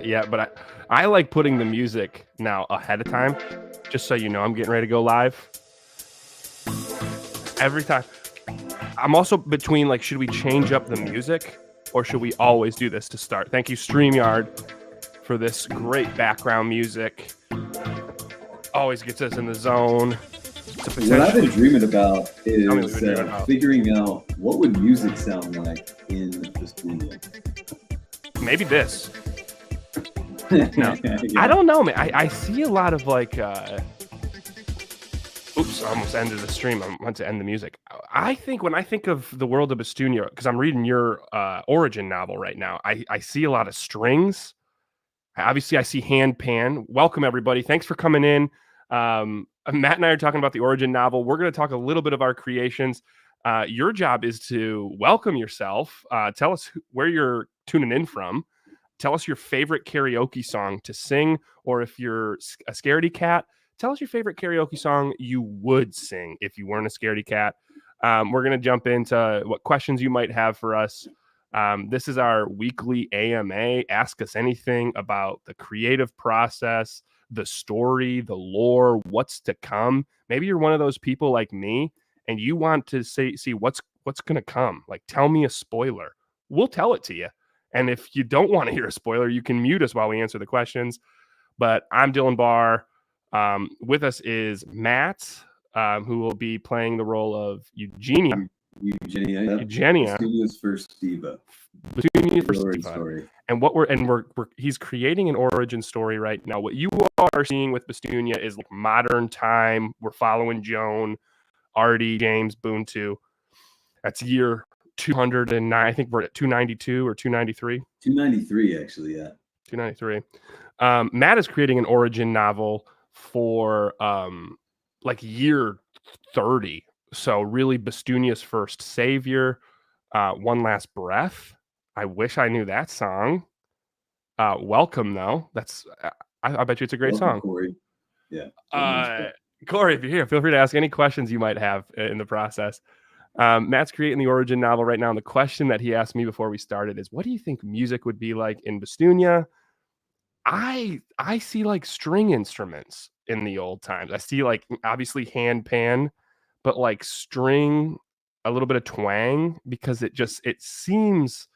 yet, but I like putting the music now ahead of time, just so you know I'm getting ready to go live. Every time. I'm also between like, should we change up the music or should we always do this to start? Thank you, StreamYard, for this great background music. Always gets us in the zone. What I've been dreaming about is figuring out what would music sound like in the studio. Maybe this. No, yeah. I don't know, man. I see a lot of like, oops, I almost ended the stream. I want to end the music. I think when I think of the world of Bastunia, because I'm reading your origin novel right now, I see a lot of strings. Obviously, I see hand pan. Welcome, everybody. Thanks for coming in. Matt and I are talking about the origin novel. We're going to talk a little bit of our creations. Your job is to welcome yourself. Tell us where you're tuning in from. Tell us your favorite karaoke song to sing, or if you're a scaredy cat, tell us your favorite karaoke song you would sing if you weren't a scaredy cat. We're going to jump into what questions you might have for us. This is our weekly AMA. Ask us anything about the creative process, the story, the lore, what's to come. Maybe you're one of those people like me and you want to see what's going to come. Like, tell me a spoiler. We'll tell it to you. And if you don't want to hear a spoiler, you can mute us while we answer the questions. But I'm Dylan Barr. With us is Matt, who will be playing the role of Eugenia. Bastunia's first diva. Bastunia's first diva. Story. And we're he's creating an origin story right now. What you are seeing with Bastunia is like modern time. We're following Joan, Artie, James, Boontu. That's year 209. I think we're at 292 or 293. 293, actually, yeah. 293. Matt is creating an origin novel for like year 30. So really Bastunia's first savior. One Last Breath. I wish I knew that song. Welcome, though. That's I bet you it's a great song. Corey. Yeah. Corey, if you're here, feel free to ask any questions you might have in the process. Matt's creating the origin novel right now. And the question that he asked me before we started is, what do you think music would be like in Bastunia? I see like string instruments in the old times. I see like obviously hand pan, but like string, a little bit of twang, because it seems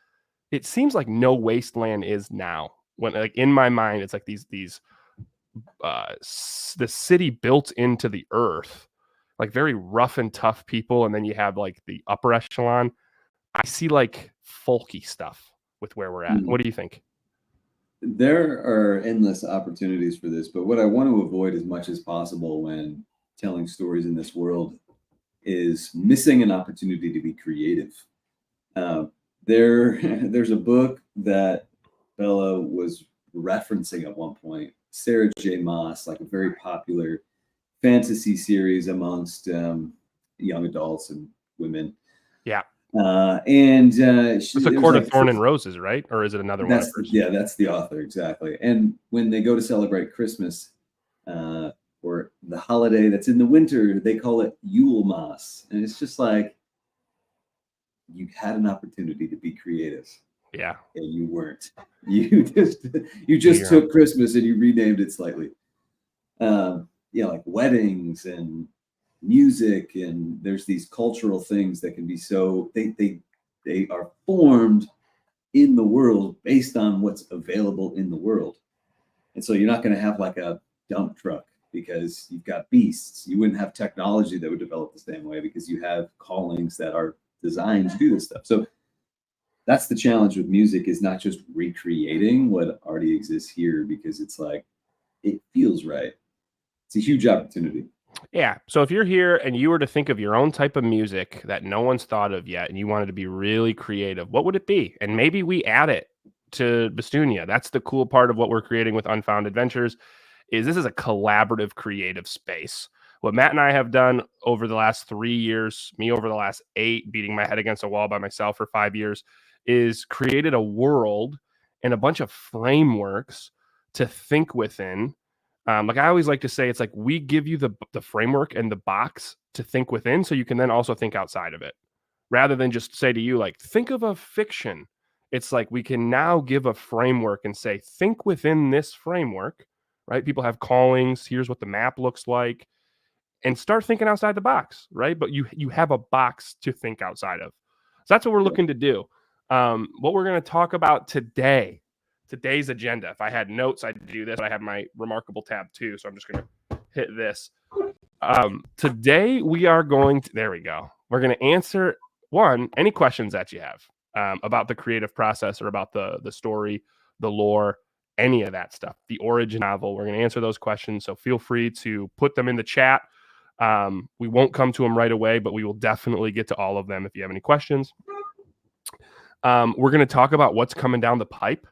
like no wasteland is now. When like in my mind, it's like these the city built into the earth, like very rough and tough people, and then you have like the upper echelon. I see like folky stuff with where we're at. What do you think? There are endless opportunities for this, but what I want to avoid as much as possible when telling stories in this world is missing an opportunity to be creative. There's a book that Bella was referencing at one point, Sarah J. Maas, like a very popular fantasy series amongst young adults and women. Yeah. It's a Court of Thorn and Roses, right? Or is it another one? Yeah, that's the author, exactly. And when they go to celebrate Christmas or the holiday that's in the winter, they call it Yule Moss. And it's just like, you had an opportunity to be creative. Yeah. And you weren't. You just took Christmas and you renamed it slightly. Like weddings and music, and there's these cultural things that can be so they are formed in the world based on what's available in the world. And so you're not going to have like a dump truck because you've got beasts. You wouldn't have technology that would develop the same way because you have callings that are designed to do this stuff. So that's the challenge with music, is not just recreating what already exists here, because it's like, it feels right. It's a huge opportunity. Yeah. So if you're here and you were to think of your own type of music that no one's thought of yet, and you wanted to be really creative, what would it be? And maybe we add it to Bastunia. That's the cool part of what we're creating with Unfound Adventures, is this is a collaborative creative space. What Matt and I have done over the last 3 years, me over the last 8, beating my head against a wall by myself for 5 years, is created a world and a bunch of frameworks to think within. Like I always like to say, it's like we give you the framework and the box to think within, so you can then also think outside of it, rather than just say to you, like, think of a fiction It's like we can now give a framework and say, think within this framework, right? People have callings. Here's what the map looks like, and start thinking outside the box, right? But you have a box to think outside of. So that's what we're looking to do. What we're going to talk about today, today's agenda. If I had notes, I'd do this. But I have my Remarkable tab too, so I'm just going to hit this. Today we are going to, there we go. We're going to answer any questions that you have about the creative process or about the story, the lore, any of that stuff, the origin novel. We're going to answer those questions. So feel free to put them in the chat. We won't come to them right away, but we will definitely get to all of them if you have any questions. We're going to talk about what's coming down the pipe.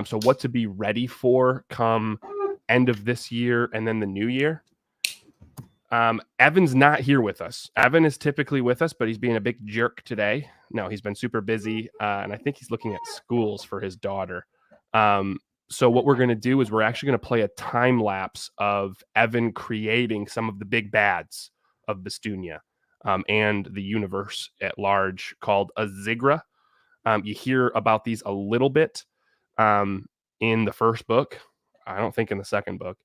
So what to be ready for come end of this year and then the new year. Evan's not here with us. Evan is typically with us, but he's being a big jerk today. No, he's been super busy, and I think he's looking at schools for his daughter. So what we're going to do is we're actually going to play a time lapse of Evan creating some of the big bads of Bestunia and the universe at large called Ahzigra. You hear about these a little bit in the first book. I don't think in the second book.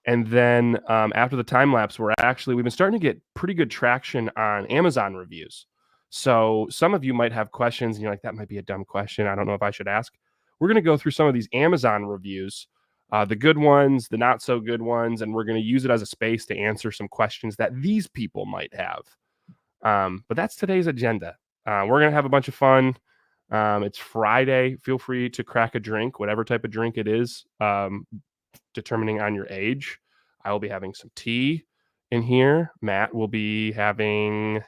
And then after the time lapse, we've been starting to get pretty good traction on Amazon reviews. So some of you might have questions and you're like, that might be a dumb question. I don't know if I should ask. We're going to go through some of these Amazon reviews, the good ones, the not so good ones, and we're going to use it as a space to answer some questions that these people might have. But that's today's agenda. We're going to have a bunch of fun. It's Friday. Feel free to crack a drink, whatever type of drink it is. Determining on your age. I will be having some tea in here. Matt will be having...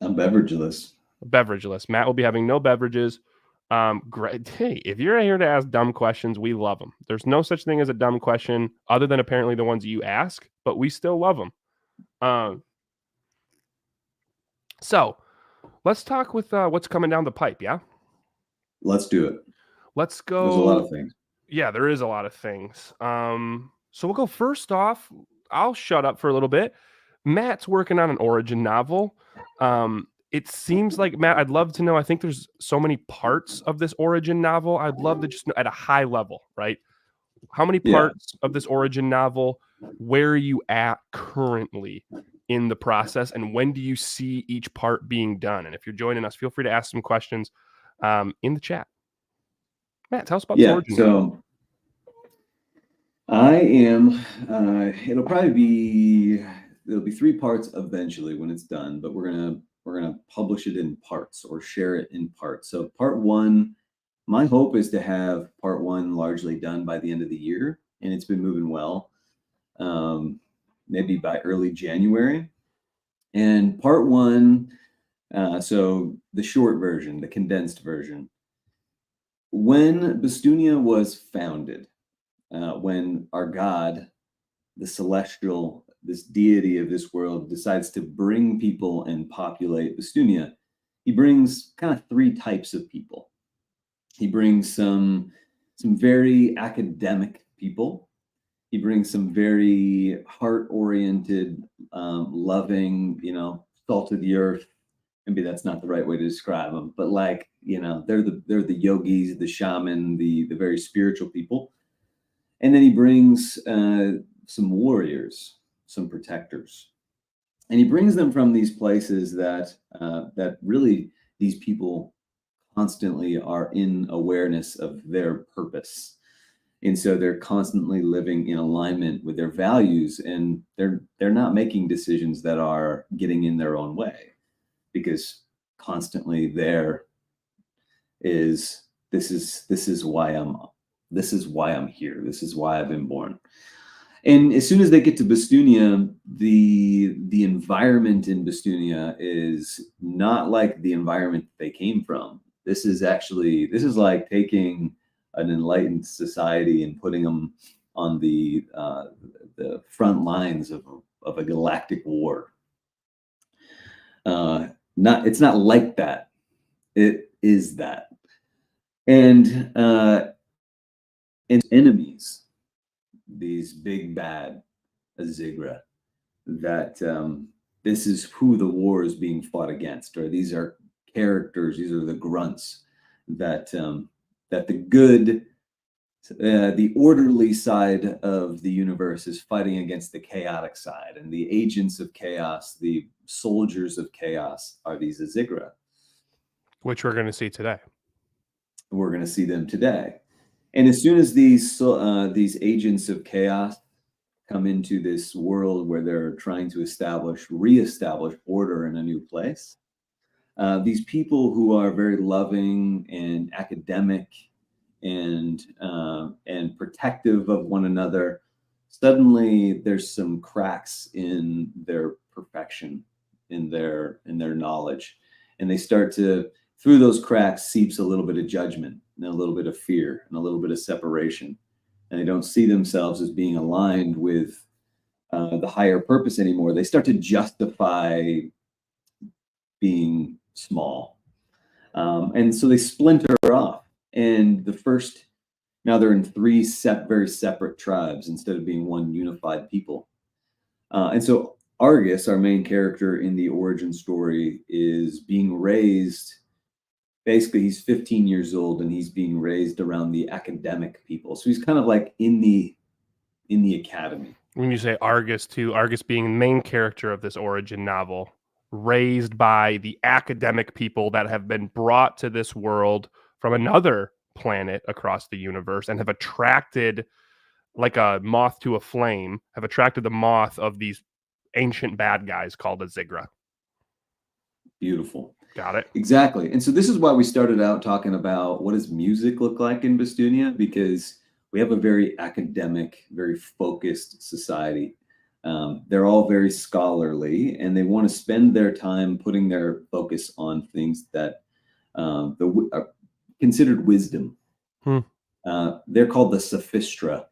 I'm beverageless. Matt will be having no beverages. Great. Hey, if you're here to ask dumb questions, we love them. There's no such thing as a dumb question other than apparently the ones you ask, but we still love them. So let's talk with what's coming down the pipe, yeah? Let's do it. Let's go. There's a lot of things. Yeah, there is a lot of things. So we'll go first off. I'll shut up for a little bit. Matt's working on an origin novel. It seems like, Matt, I'd love to know, I think there's so many parts of this origin novel. I'd love to just know at a high level, right? How many parts of this origin novel? Where are you at currently in the process? And when do you see each part being done? And if you're joining us, feel free to ask some questions in the chat. Matt, tell us about the origin novel. I am, it'll be 3 parts eventually when it's done, but we're gonna publish it in parts or share it in parts. So part 1, my hope is to have part 1 largely done by the end of the year, and it's been moving well, maybe by early January. And part 1, so the short version, the condensed version. When Bestunia was founded, when our God, the celestial, this deity of this world, decides to bring people and populate Bestunia, he brings kind of 3 types of people. He brings some very academic people. He brings some very heart-oriented, loving, salt of the earth. Maybe that's not the right way to describe them, but they're the yogis, the shaman, the very spiritual people. And then he brings some warriors, some protectors, and he brings them from these places that really these people constantly are in awareness of their purpose, and so they're constantly living in alignment with their values, and they're not making decisions that are getting in their own way, because constantly this is why I'm here. This is why I've been born. And as soon as they get to Bestunia, the environment in Bestunia is not like the environment they came from. This is like taking an enlightened society and putting them on the front lines of a galactic war. It's not like that. It is that. And enemies, these big bad Ahzigra, that this is who the war is being fought against, or these are characters, these are the grunts that that the good, the orderly side of the universe is fighting against the chaotic side, and the agents of chaos, the soldiers of chaos, are these Ahzigra. Which we're going to see today. We're going to see them today. And as soon as these agents of chaos come into this world where they're trying to reestablish order in a new place, these people who are very loving and academic and protective of one another, suddenly there's some cracks in their perfection, in their knowledge, and they start to, through those cracks seeps a little bit of judgment and a little bit of fear and a little bit of separation, and they don't see themselves as being aligned with the higher purpose anymore. They start to justify being small, and so they splinter off. And now they're in three very separate tribes instead of being one unified people. And so Argus, our main character in the origin story, is being raised. Basically, he's 15 years old and he's being raised around the academic people. So he's kind of like in the academy. When you say Argus too, Argus being the main character of this origin novel, raised by the academic people that have been brought to this world from another planet across the universe and have attracted, like a moth to a flame, have attracted the moth of these ancient bad guys called Ahzigra. Beautiful. Got it. Exactly. And so this is why we started out talking about what does music look like in Bastunia, because we have a very academic, very focused society. They're all very scholarly, and they want to spend their time putting their focus on things that are considered wisdom. They're called the Sophistra,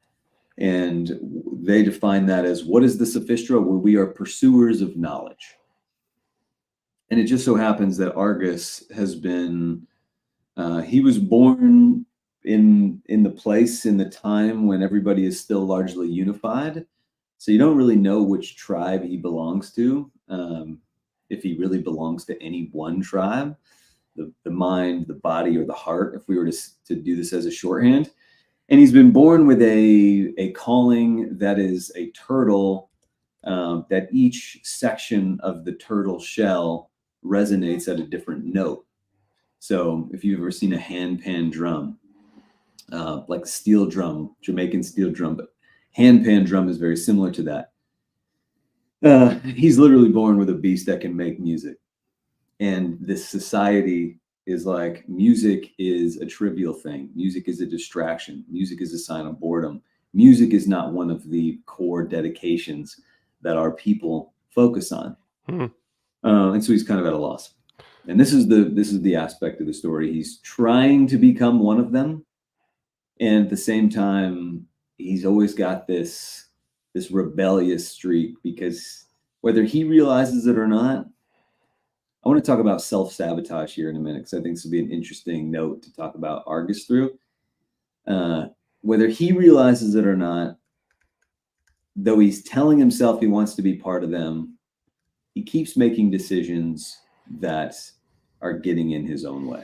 and they define that as, what is the Sophistra? Well, we are pursuers of knowledge. And it just so happens that Argus has been, he was born in the place, in the time when everybody is still largely unified. So you don't really know which tribe he belongs to, if he really belongs to any one tribe, the mind, the body, or the heart, if we were to do this as a shorthand. And he's been born with a calling that is a turtle, that each section of the turtle shell resonates at a different note. So if you've ever seen a handpan drum, like a steel drum, Jamaican steel drum, but handpan drum is very similar to that. He's literally born with a beast that can make music. And this society is like, music is a trivial thing. Music is a distraction. Music is a sign of boredom. Music is not one of the core dedications that our people focus on. And so he's kind of at a loss. And this is the aspect of the story. He's trying to become one of them, and at the same time, he's always got this rebellious streak, because whether he realizes it or not, I want to talk about self-sabotage here in a minute, because I think this would be an interesting note to talk about Argus through. Whether he realizes it or not, though he's telling himself he wants to be part of them, he keeps making decisions that are getting in his own way.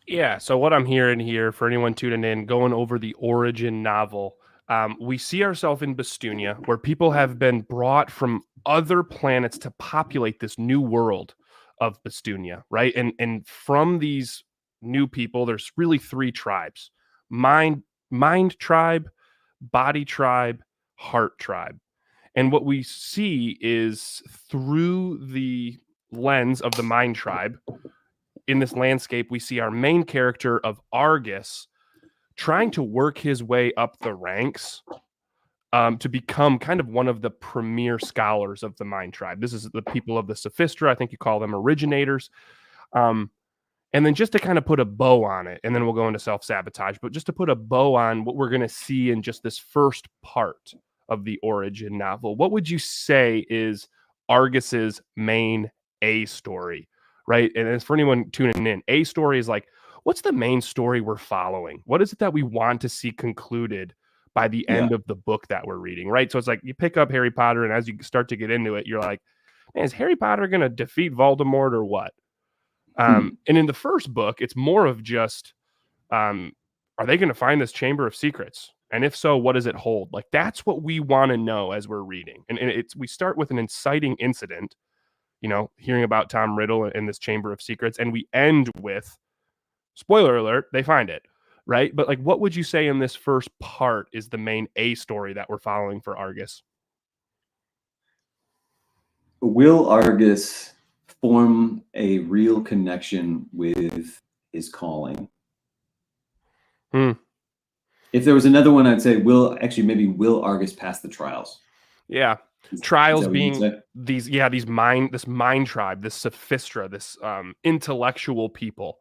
Yeah. So what I'm hearing here, for anyone tuning in, going over the origin novel, we see ourselves in Bastunia, where people have been brought from other planets to populate this new world of Bastunia, right? And from these new people, there's really three tribes: mind tribe, body tribe, heart tribe. And what we see is, through the lens of the mind tribe, in this landscape, we see our main character of Argus trying to work his way up the ranks, to become kind of one of the premier scholars of the mind tribe. This is the people of the Sophistra. I think you call them originators. And then just to kind of put a bow on it, and then we'll go into self-sabotage, but just to put a bow on what we're going to see in just this first part of the origin novel, what would you say is Argus's main A story, right? And as for anyone tuning in, A story is like, what's the main story we're following? What is it that we want to see concluded by the end of the book that we're reading, right? So it's like, you pick up Harry Potter, and as you start to get into it, you're like, man, is Harry Potter going to defeat Voldemort or what? And in the first book, it's more of just Are they going to find this chamber of secrets? And if so, what does it hold? Like, that's what we want to know as we're reading. And we start with an inciting incident, hearing about Tom Riddle in this chamber of secrets, and we end with, spoiler alert, they find it, right? But like, what would you say in this first part is the main A story that we're following for Argus? Will Argus form a real connection with his calling? If there was another one, I'd say will Argus pass the trials? Yeah. Trials being this mind tribe, this Sophistra, this intellectual people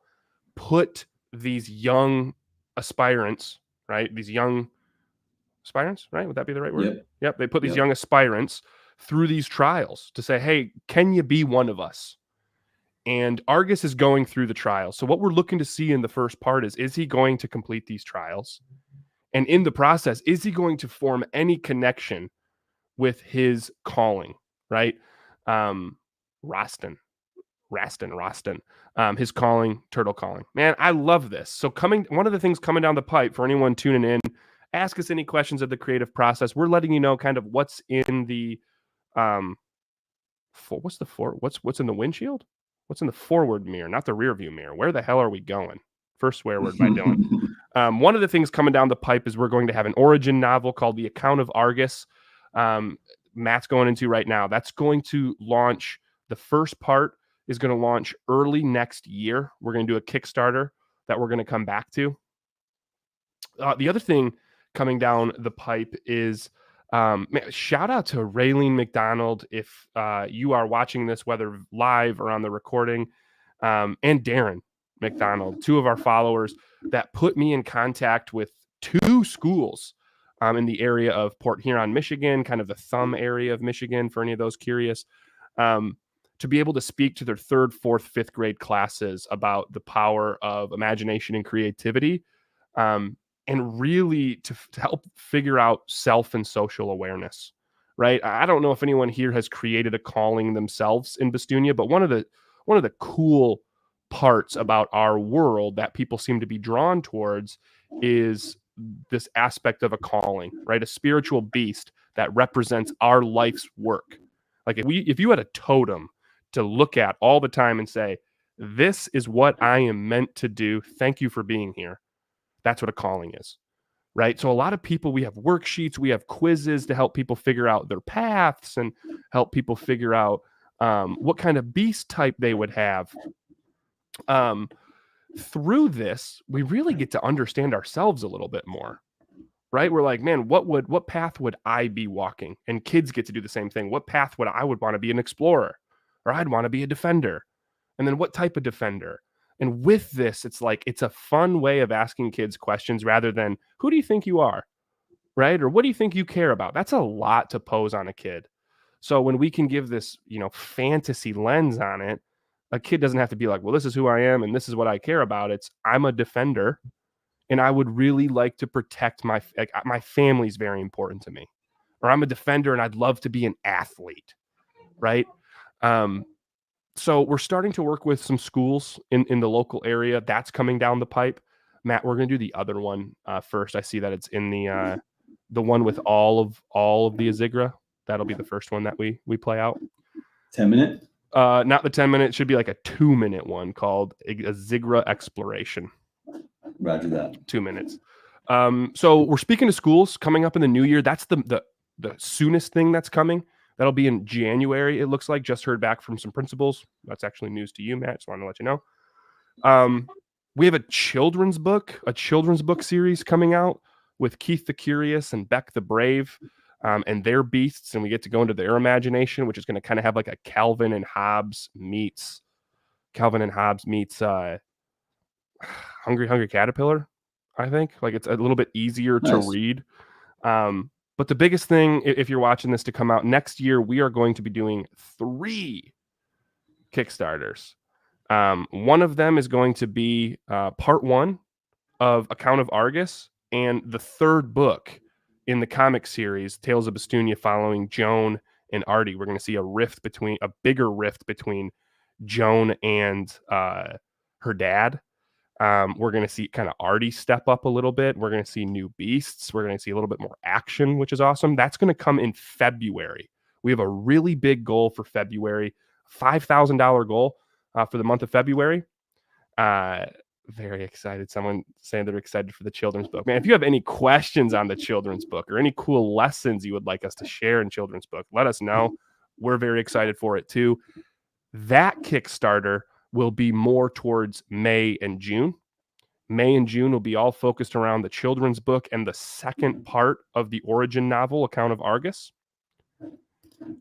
put these young aspirants, right? These young aspirants, right? Would that be the right word? Yep. They put these young aspirants through these trials to say, hey, can you be one of us? And Argus is going through the trials. So what we're looking to see in the first part is he going to complete these trials? And in the process, is he going to form any connection with his calling, right? Rostin, his calling, turtle calling. Man, I love this. So one of the things coming down the pipe for anyone tuning in, ask us any questions of the creative process. We're letting you know kind of what's in the what's in the windshield? What's in the forward mirror, not the rear view mirror? Where the hell are we going? First swear word by Dylan. One of the things coming down the pipe is we're going to have an origin novel called The Account of Argus. Matt's going into right now. That's going to launch. The first part is going to launch early next year. We're going to do a Kickstarter that we're going to come back to. The other thing coming down the pipe is shout out to Raylene McDonald if you are watching this, whether live or on the recording, and Darren McDonald, two of our followers that put me in contact with two schools in the area of Port Huron, Michigan, kind of the thumb area of Michigan for any of those curious, to be able to speak to their 3rd, 4th, 5th grade classes about the power of imagination and creativity, and really to help figure out self and social awareness, right? I don't know if anyone here has created a calling themselves in Bestunia, but one of the cool parts about our world that people seem to be drawn towards is this aspect of a calling, right? A spiritual beast that represents our life's work. Like if you had a totem to look at all the time and say, this is what I am meant to do. Thank you for being here. That's what a calling is, right? So a lot of people, we have worksheets, we have quizzes to help people figure out their paths and help people figure out what kind of beast type they would have. Through this, we really get to understand ourselves a little bit more, right? We're like, man, what path would I be walking? And kids get to do the same thing. What path would I want to be an explorer, or I'd want to be a defender? And then what type of defender? And with this, it's a fun way of asking kids questions rather than, who do you think you are? Right? Or what do you think you care about? That's a lot to pose on a kid. So when we can give this, fantasy lens on it, a kid doesn't have to be like, well, this is who I am and this is what I care about. It's, I'm a defender and I would really like to protect my family's very important to me. Or I'm a defender and I'd love to be an athlete, right? So we're starting to work with some schools in the local area. That's coming down the pipe. Matt, we're going to do the other one first. I see that it's in the one with all of the Ahzigra. That'll be the first one that we play out. 10-minute? Not the 10-minute. It should be like a 2-minute one called Ahzigra Exploration. Roger that. 2 minutes. So we're speaking to schools coming up in the new year. That's the soonest thing that's coming. That'll be in January, it looks like. Just heard back from some principals. That's actually news to you, Matt. Just wanted to let you know. We have a children's book series coming out with Keith the Curious and Beck the Brave, and their beasts, and we get to go into their imagination, which is going to kind of have like a Calvin and Hobbes meets Hungry Caterpillar, I think. Like, it's a little bit easier to read. But the biggest thing, if you're watching this, to come out next year, we are going to be doing 3 Kickstarters. One of them is going to be part 1 of Account of Argus, and the 3rd book in the comic series, Tales of Bestunia, following Joan and Artie. We're going to see a bigger rift between Joan and her dad. We're going to see kind of Artie step up a little bit. We're going to see new beasts. We're going to see a little bit more action, which is awesome. That's going to come in February. We have a really big goal for February, $5,000 goal for the month of February. Very excited. Someone saying they're excited for the children's book. Man, if you have any questions on the children's book or any cool lessons you would like us to share in children's book, let us know. We're very excited for it too. That Kickstarter will be more towards May and June. May and June will be all focused around the children's book and the second part of the origin novel, Account of Argus.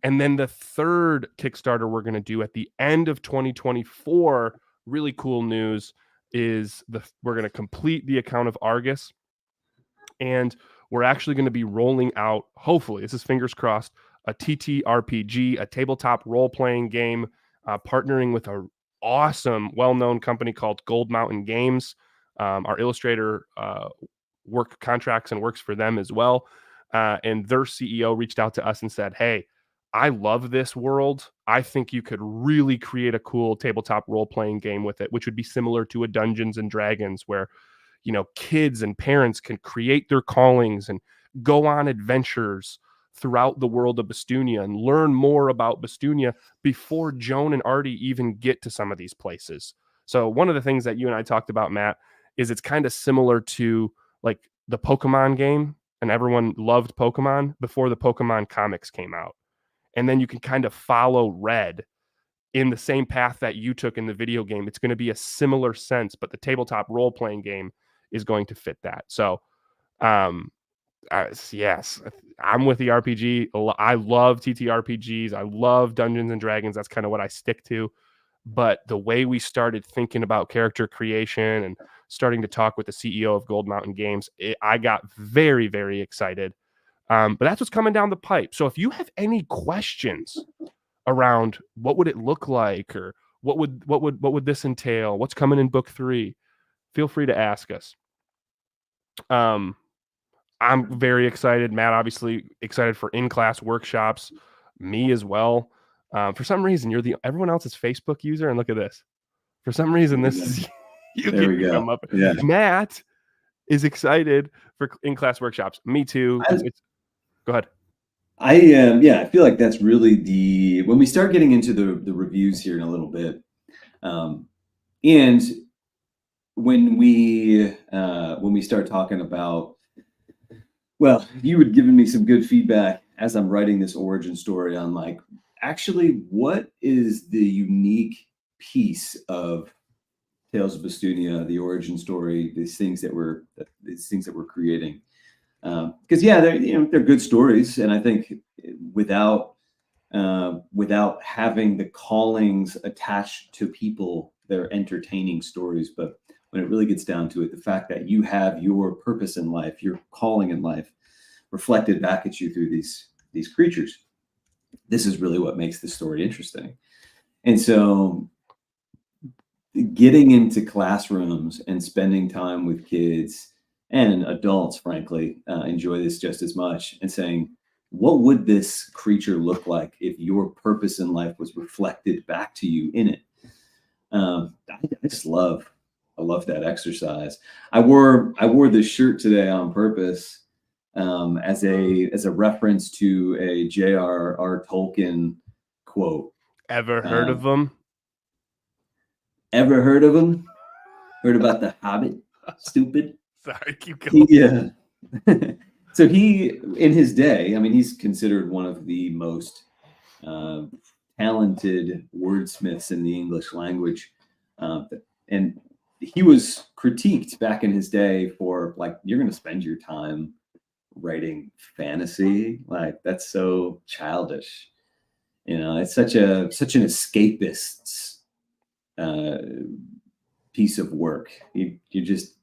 And then the third Kickstarter we're going to do at the end of 2024, really cool news, is we're going to complete the Account of Argus. And we're actually going to be rolling out, hopefully, this is fingers crossed, a TTRPG, a tabletop role-playing game, partnering with an awesome, well-known company called Gold Mountain Games. Our illustrator work contracts and works for them as well. And their CEO reached out to us and said, hey, I love this world. I think you could really create a cool tabletop role-playing game with it, which would be similar to a Dungeons and Dragons where, you know, kids and parents can create their callings and go on adventures throughout the world of Bastunia and learn more about Bastunia before Joan and Artie even get to some of these places. So one of the things that you and I talked about, Matt, is it's kind of similar to like the Pokemon game, and everyone loved Pokemon before the Pokemon comics came out. And then you can kind of follow Red in the same path that you took in the video game. It's going to be a similar sense, but the tabletop role-playing game is going to fit that. So, yes, I'm with the RPG. I love TTRPGs. I love Dungeons and Dragons. That's kind of what I stick to. But the way we started thinking about character creation and starting to talk with the CEO of Gold Mountain Games, I got very, very excited. But that's what's coming down the pipe. So if you have any questions around what would it look like, or what would this entail, what's coming in book 3, feel free to ask us. I'm very excited. Matt, obviously excited for in-class workshops. Me as well. For some reason, you're everyone else's Facebook user, and look at this. For some reason, this is you there we get to go. come up. Yeah. Matt is excited for in-class workshops. Me too. Go ahead. I feel like that's really when we start getting into the reviews here in a little bit, and when we start talking about, well, you had given me some good feedback as I'm writing this origin story on like, actually, what is the unique piece of Tales of Bastunia, the origin story, these things that we're creating. Because they're good stories, and I think without having the callings attached to people, they're entertaining stories. But when it really gets down to it, the fact that you have your purpose in life, your calling in life, reflected back at you through these creatures, this is really what makes the story interesting. And so, getting into classrooms and spending time with kids and adults, frankly, enjoy this just as much, and saying, what would this creature look like if your purpose in life was reflected back to you in it? I love that exercise. I wore this shirt today on purpose as a reference to a J.R.R. Tolkien quote. Ever heard of them? Ever heard of him? Heard about the Hobbit? Stupid. Sorry, keep going. Yeah. So he, in his day, I mean, he's considered one of the most talented wordsmiths in the English language. And he was critiqued back in his day for, like, you're going to spend your time writing fantasy? Like, that's so childish. You know, it's such an escapist piece of work. You're just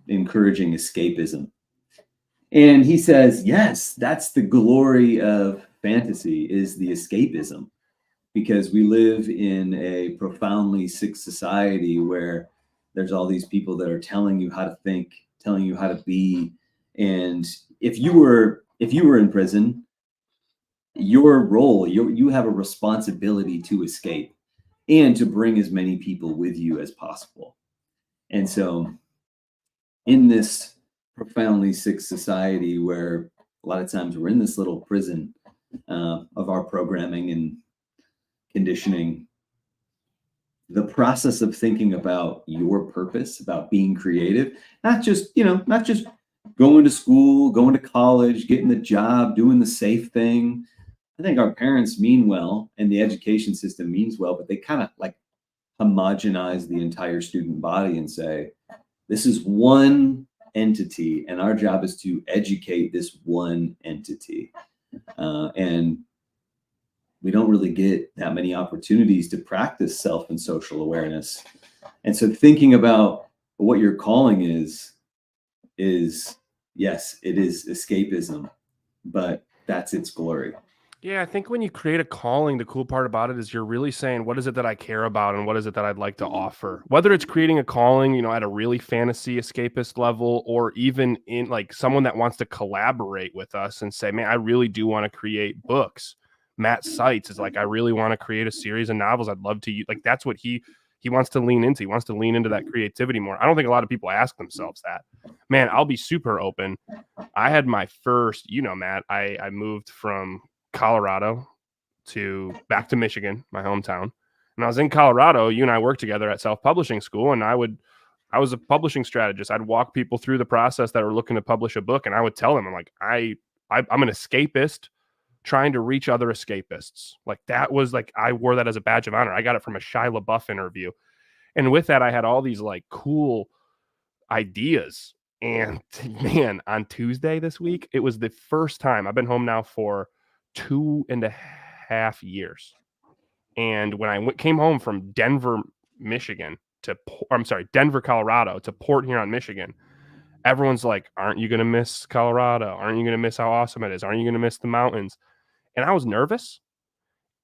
encouraging escapism. And he says, yes, that's the glory of fantasy, is the escapism, because we live in a profoundly sick society where there's all these people that are telling you how to think, telling you how to be. And if you were in prison, your role, you have a responsibility to escape and to bring as many people with you as possible. And so in this profoundly sick society where a lot of times we're in this little prison of our programming and conditioning, the process of thinking about your purpose, about being creative, not just going to school, going to college, getting the job, doing the safe thing. I think our parents mean well and the education system means well, but they kind of like homogenize the entire student body and say, this is one entity, and our job is to educate this one entity. And we don't really get that many opportunities to practice self and social awareness. And so thinking about what your calling is yes, it is escapism, but that's its glory. Yeah, I think when you create a calling, the cool part about it is you're really saying, what is it that I care about and what is it that I'd like to offer? Whether it's creating a calling, at a really fantasy escapist level, or even in like someone that wants to collaborate with us and say, man, I really do want to create books. Matt Seitz is like, I really want to create a series of novels. I'd love to use, like, that's what he wants to lean into. He wants to lean into that creativity more. I don't think a lot of people ask themselves that. Man, I'll be super open. I had my first, Matt, I moved from Colorado back to Michigan, my hometown. And I was in Colorado. You and I worked together at self-publishing school, and I was a publishing strategist. I'd walk people through the process that were looking to publish a book, and I would tell them, I'm like, I'm an escapist trying to reach other escapists. Like that was like, I wore that as a badge of honor. I got it from a Shia LaBeouf interview. And with that, I had all these like cool ideas. And man, on Tuesday this week, it was the first time. I've been home now for 2.5 years. And when I came home from Denver, Colorado to Port Huron, Michigan, everyone's like, aren't you going to miss Colorado? Aren't you going to miss how awesome it is? Aren't you going to miss the mountains? And I was nervous.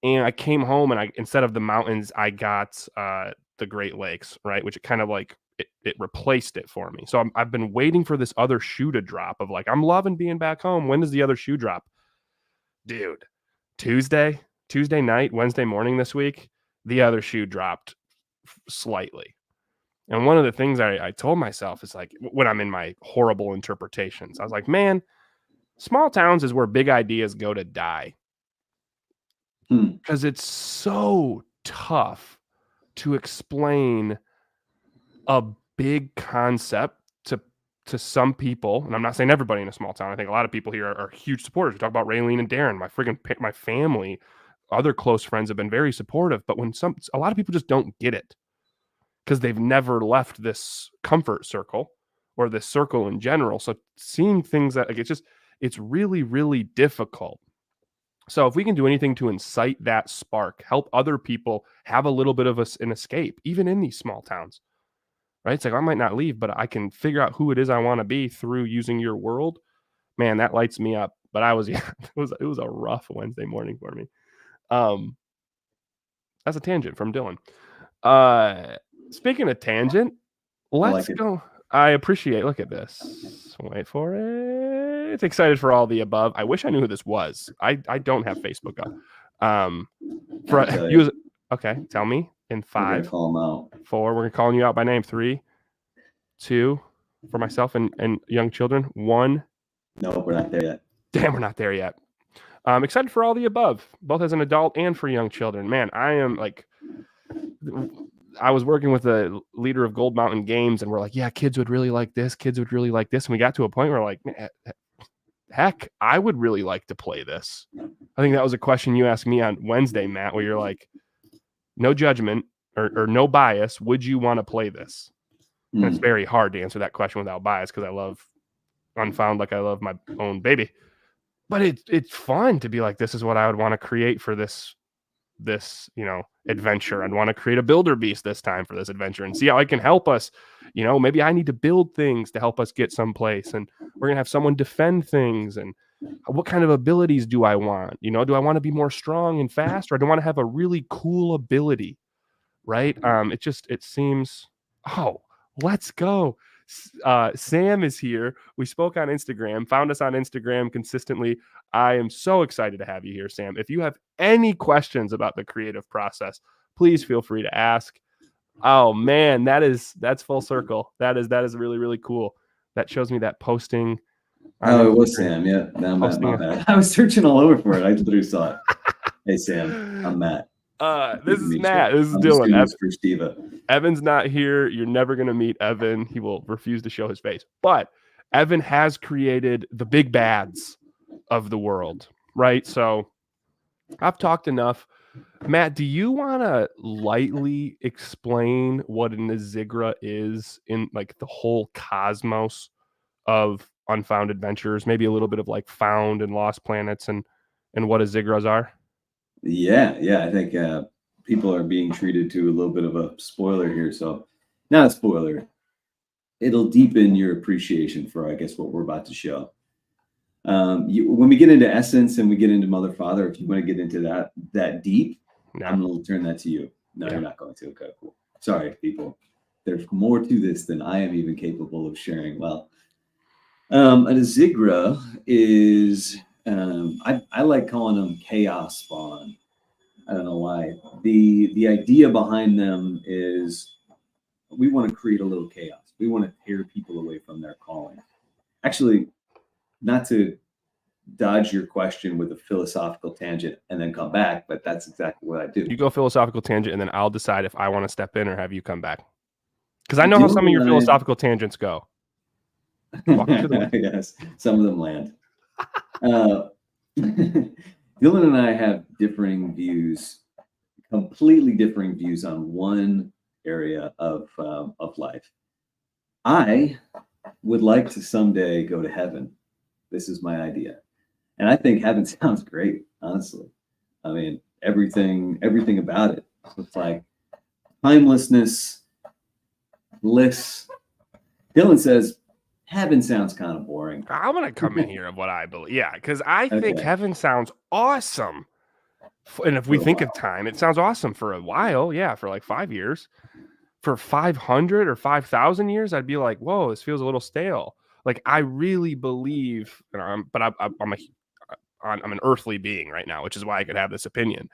And I came home and instead of the mountains, I got the Great Lakes, right? Which it kind of like, it replaced it for me. So I've been waiting for this other shoe to drop of like, I'm loving being back home. When does the other shoe drop? Dude, Tuesday night, Wednesday morning this week, the other shoe dropped slightly. And one of the things I told myself is like, when I'm in my horrible interpretations, I was like, man, small towns is where big ideas go to die. Because it's so tough to explain a big concept to some people, and I'm not saying everybody in a small town. I think a lot of people here are huge supporters. We talk about Raylene and Darren, my family, other close friends have been very supportive. But when a lot of people just don't get it because they've never left this comfort circle or this circle in general. So seeing things that like it's really, really difficult. So if we can do anything to incite that spark, help other people have a little bit of an escape, even in these small towns. Right? It's like, I might not leave, but I can figure out who it is I want to be through using your world. Man, that lights me up. But it was a rough Wednesday morning for me. That's a tangent from Dylan. Speaking of tangent, let's go. I appreciate, look at this. Wait for it. It's excited for all the above. I wish I knew who this was. I don't have Facebook up. Okay, tell me. In 5, call them out. 4, we're calling you out by name. 3, 2, for myself and young children. 1. No, we're not there yet. Damn, we're not there yet. I'm excited for all the above, both as an adult and for young children. Man, I am like, I was working with a leader of Gold Mountain Games, and we're like, yeah, kids would really like this. Kids would really like this. And we got to a point where we're like, heck, I would really like to play this. I think that was a question you asked me on Wednesday, Matt, where you're like, no judgment or no bias. Would you want to play this? And it's very hard to answer that question without bias because I love Unfound like I love my own baby. But it's fun to be like, this is what I would want to create for this adventure. I'd want to create a builder beast this time for this adventure and see how I can help us. Maybe I need to build things to help us get someplace, and we're going to have someone defend things. And what kind of abilities do I want? Do I want to be more strong and fast, or do I want to have a really cool ability? Right. It seems, let's go. Sam is here. We spoke on Instagram, found us on Instagram consistently. I am so excited to have you here, Sam. If you have any questions about the creative process, please feel free to ask. Oh man, that's full circle. That is really, really cool. That shows me that posting on Oh, it was Instagram. Sam. Yeah, no, Matt, my Posting bad. I was searching all over for it. I literally saw it. Hey, Sam, I'm Matt. Good This to is meet you. Matt. This is I'm the Dylan. students for Steva. Evan's not here. You're never going to meet Evan. He will refuse to show his face. But Evan has created the big bads of the world, right? So I've talked enough. Matt, do you want to lightly explain what an Ahzigra is in like the whole cosmos of Unfound Adventures? Maybe a little bit of like found and lost planets and what Ahzigras are? Yeah. I think people are being treated to a little bit of a spoiler here. So, not a spoiler. It'll deepen your appreciation for, I guess, what we're about to show. When we get into essence and we get into Mother Father, if you want to get into that deep, I'm going to turn that to you. No, you're not going to. Okay, cool. Sorry, people. There's more to this than I am even capable of sharing. Well, an Ahzigra is, I like calling them chaos spawn. I don't know why. The idea behind them is we want to create a little chaos. We want to tear people away from their calling. Actually, not to dodge your question with a philosophical tangent and then come back, but that's exactly what I do. You go philosophical tangent, and then I'll decide if I want to step in or have you come back. Because I know how some of your philosophical tangents go. Yes, some of them land. Dylan and I have differing views, completely differing views on one area of life. I would like to someday go to heaven. This is my idea. And I think heaven sounds great, honestly. I mean, everything about it. It's like timelessness, bliss. Dylan says heaven sounds kind of boring. I'm going to come in here of what I believe. Yeah, because I think heaven sounds awesome. And if we think of time, it sounds awesome for a while. Yeah, for like 5 years. For 500 or 5,000 years, I'd be like, whoa, this feels a little stale. Like, I really believe, I'm an earthly being right now, which is why I could have this opinion.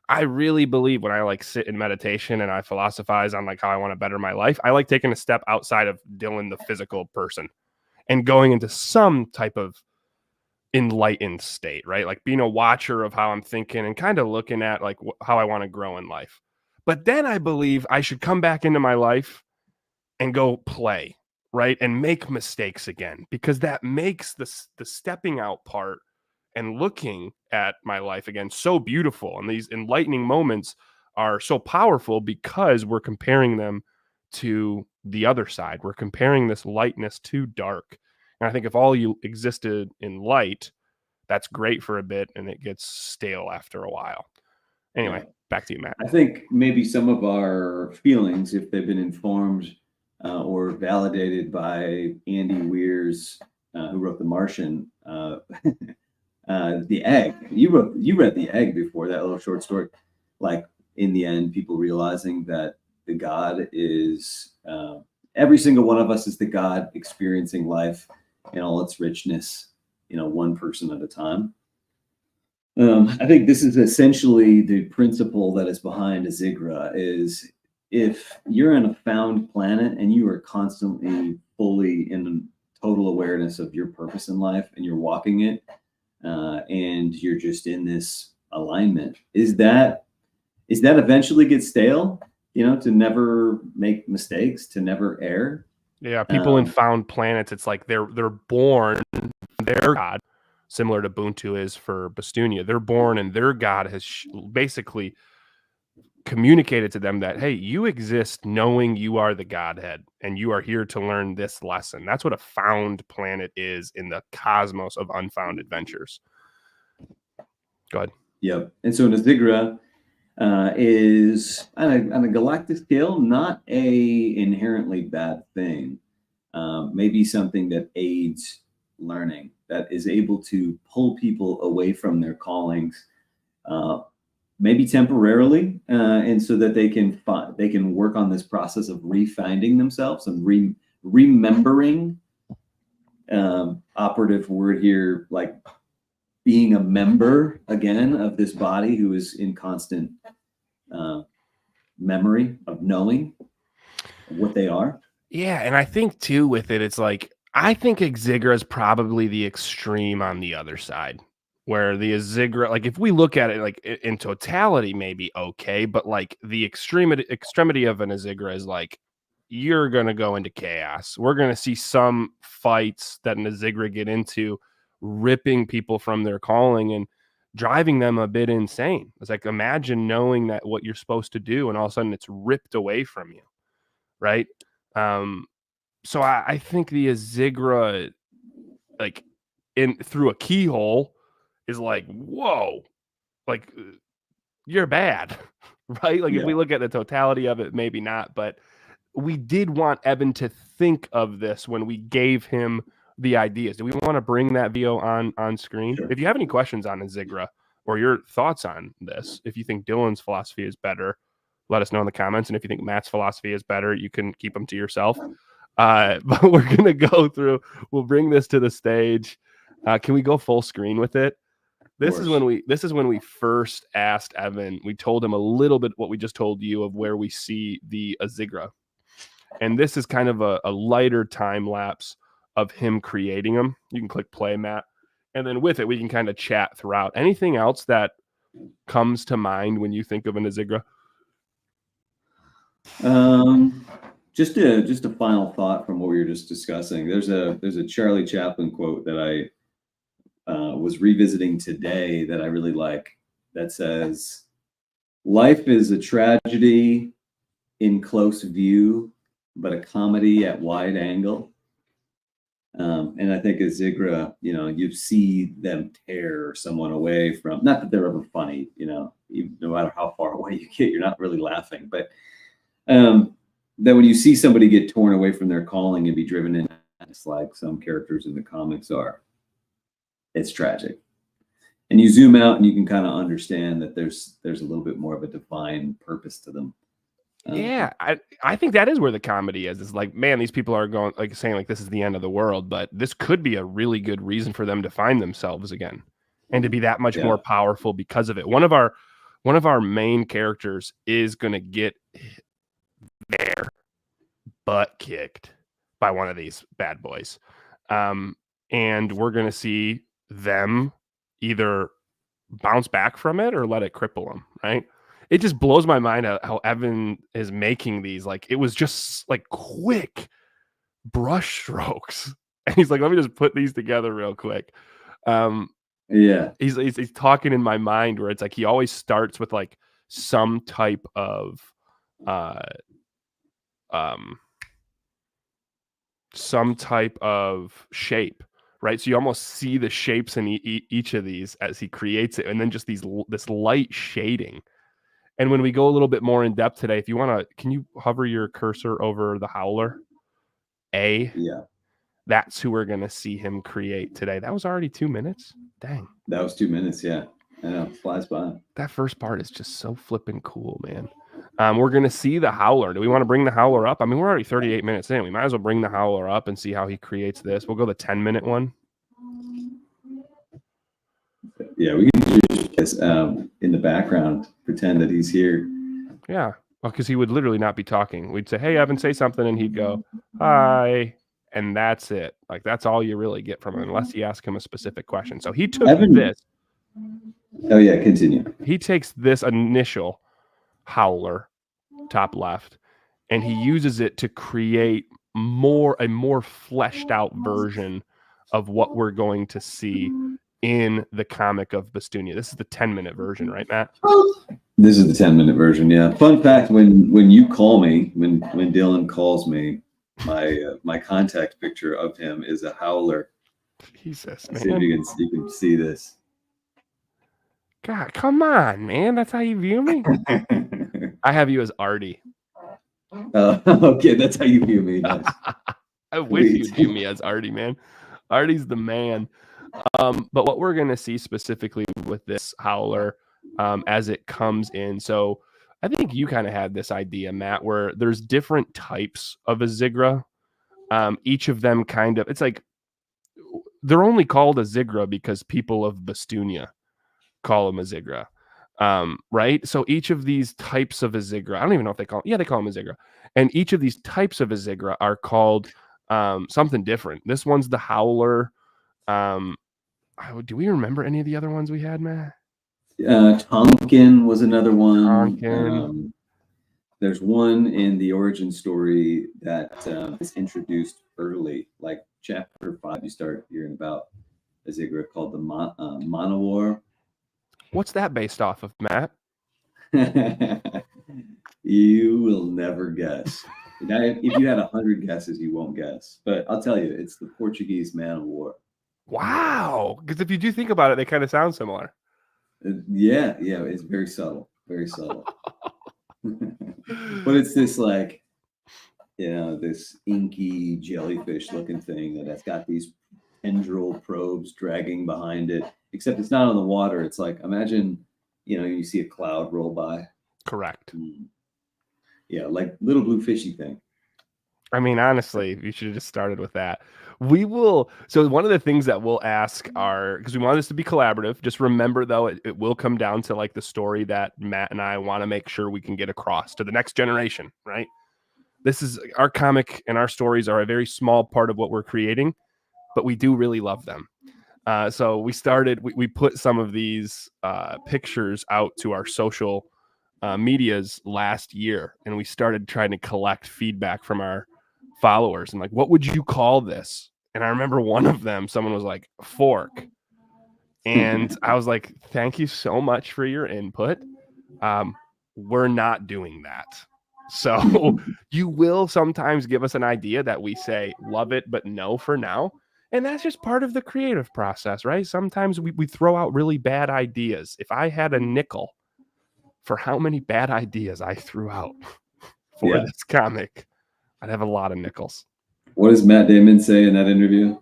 I really believe when I like sit in meditation and I philosophize on like how I want to better my life, I like taking a step outside of Dylan, the physical person, and going into some type of enlightened state, right? Like being a watcher of how I'm thinking and kind of looking at like how I want to grow in life. But then I believe I should come back into my life and go play, right? And make mistakes again, because that makes the stepping out part and looking at my life again so beautiful. And these enlightening moments are so powerful because we're comparing them to the other side. We're comparing this lightness to dark. And I think if all you existed in light, that's great for a bit and it gets stale after a while. Anyway, back to you, Matt. I think maybe some of our feelings, if they've been informed or validated by Andy Weir's, who wrote The Martian, The Egg. You read The Egg before, that little short story. Like in the end, people realizing that the God is every single one of us is the God experiencing life in all its richness, one person at a time. I think this is essentially the principle that is behind Ahzigra is if you're on a found planet and you are constantly fully in total awareness of your purpose in life and you're walking it and you're just in this alignment, is that eventually get stale, to never make mistakes, to never err? Yeah, people in found planets, it's like they're born, their God, similar to Ubuntu is for Bastunia. They're born and their God has basically communicated to them that, hey, you exist knowing you are the Godhead and you are here to learn this lesson. That's what a found planet is in the cosmos of Unfound Adventures. Go ahead. Yep. And so Ahzigra is on a galactic scale, not a inherently bad thing. Maybe something that aids learning, that is able to pull people away from their callings, maybe temporarily, and so that they can work on this process of refinding themselves and remembering. Operative word here, like being a member again of this body who is in constant memory of knowing. what they are. Yeah, and I think too with it, it's like I think Ahzigra is probably the extreme on the other side, where the Ahzigra, like if we look at it like in totality, maybe okay, but like the extremity of an Ahzigra is like you're gonna go into chaos. We're gonna see some fights that an Ahzigra get into, ripping people from their calling and driving them a bit insane. It's like imagine knowing that what you're supposed to do, and all of a sudden it's ripped away from you, right? Um, so I think the Ahzigra, like in through a keyhole, is like, whoa, like you're bad, right? Like if we look at the totality of it, maybe not, but we did want Evan to think of this when we gave him the ideas. Do we want to bring that video on screen? Sure. If you have any questions on Ahzigra or your thoughts on this, if you think Dylan's philosophy is better, let us know in the comments. And if you think Matt's philosophy is better, you can keep them to yourself. But we're gonna go through. We'll bring this to the stage. Can we go full screen with it? This is when we first asked Evan. We told him a little bit what we just told you of where we see the Ahzigra, and this is kind of a lighter time lapse of him creating them. You can click play, Matt, and then with it we can kind of chat throughout. Anything else that comes to mind when you think of an Ahzigra? Just a final thought from what we were just discussing. There's a Charlie Chaplin quote that I was revisiting today that I really like, that says, "Life is a tragedy in close view, but a comedy at wide angle." And I think Ahzigra, you see them tear someone away from, not that they're ever funny, no matter how far away you get, you're not really laughing, but that when you see somebody get torn away from their calling and be driven in, it's like some characters in the comics are, it's tragic. And you zoom out and you can kind of understand that there's a little bit more of a defined purpose to them. Yeah, I think that is where the comedy is. It's like, man, these people are going, like saying like this is the end of the world, but this could be a really good reason for them to find themselves again and to be that much more powerful because of it. One of our main characters is going to get their butt kicked by one of these bad boys. And we're going to see them either bounce back from it or let it cripple them, right? It just blows my mind how Evan is making these. Like, it was just like quick brush strokes. And he's like, let me just put these together real quick. He's talking in my mind where it's like he always starts with like some type of shape, right? So you almost see the shapes in each of these as he creates it, and then just this light shading. And when we go a little bit more in depth today, if you want to, can you hover your cursor over the Howler? That's who we're going to see him create today. That was already 2 minutes. Dang. That was 2 minutes. Yeah. I know. It flies by. That first part is just so flipping cool, man. We're going to see the Howler. Do we want to bring the Howler up? I mean, we're already 38 minutes in. We might as well bring the Howler up and see how he creates this. We'll go the 10-minute one. Yeah, we can just in the background pretend that he's here. Yeah, because he would literally not be talking. We'd say, "Hey, Evan, say something," and he'd go, "Hi," and that's it. Like, that's all you really get from him, unless you ask him a specific question. So he took this. Oh yeah, continue. He takes this initial Howler, top left, and he uses it to create a more fleshed out version of what we're going to see in the comic of Bastunia. This is the 10-minute version, right, Matt? This is the 10-minute version. Yeah. Fun fact: when you call me, when Dylan calls me, my contact picture of him is a Howler. Jesus, man. See if you can see this. God, come on, man. That's how you view me? I have you as Artie. Okay, that's how you view me. Nice. I wish you'd view me as Artie, man. Artie's the man. But what we're going to see specifically with this Howler as it comes in. So I think you kind of had this idea, Matt, where there's different types of Ahzigra. Each of them kind of, it's like they're only called Ahzigra because people of Bastunia call them Ahzigra. Right? So each of these types of Ahzigra, I don't even know if they call them Ahzigra. And each of these types of Ahzigra are called something different. This one's the Howler. Do we remember any of the other ones we had, Matt? Tonkin was another one. Tonkin. There's one in the origin story that is introduced early, like chapter 5. You start hearing about Ahzigra called the Manowar. What's that based off of, Matt? You will never guess. Now, if you had 100 guesses, you won't guess. But I'll tell you, it's the Portuguese man of war. Wow. Because if you do think about it, they kind of sound similar. Yeah. It's very subtle. Very subtle. But it's this like, this inky jellyfish looking thing that's got these tendril probes dragging behind it, except it's not on the water. It's like, imagine, you see a cloud roll by. Correct. Yeah, like little blue fishy thing. I mean, honestly, you should have just started with that. So one of the things that we'll ask because we want this to be collaborative, just remember though, it will come down to like the story that Matt and I want to make sure we can get across to the next generation, right? This is our comic, and our stories are a very small part of what we're creating, but we do really love them. So we put some of these pictures out to our social medias last year, and we started trying to collect feedback from our followers and like, what would you call this? And I remember one of them, someone was like, fork. And I was like, thank you so much for your input. We're not doing that. So you will sometimes give us an idea that we say, love it, but no for now. And that's just part of the creative process, right? Sometimes we throw out really bad ideas. If I had a nickel for how many bad ideas I threw out for this comic, I'd have a lot of nickels. What does Matt Damon say in that interview?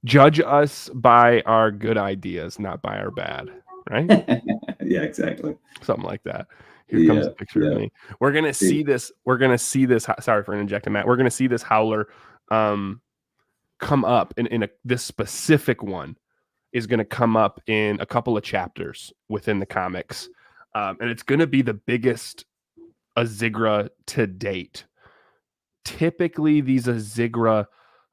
Judge us by our good ideas, not by our bad, right? Yeah, exactly. Something like that. Here comes a picture of me. We're going to see this. Sorry for interjecting, Matt. We're going to see this Howler come up in this specific one is going to come up in a couple of chapters within the comics. And it's going to be the biggest Ahzigra to date. Typically, these Ahzigra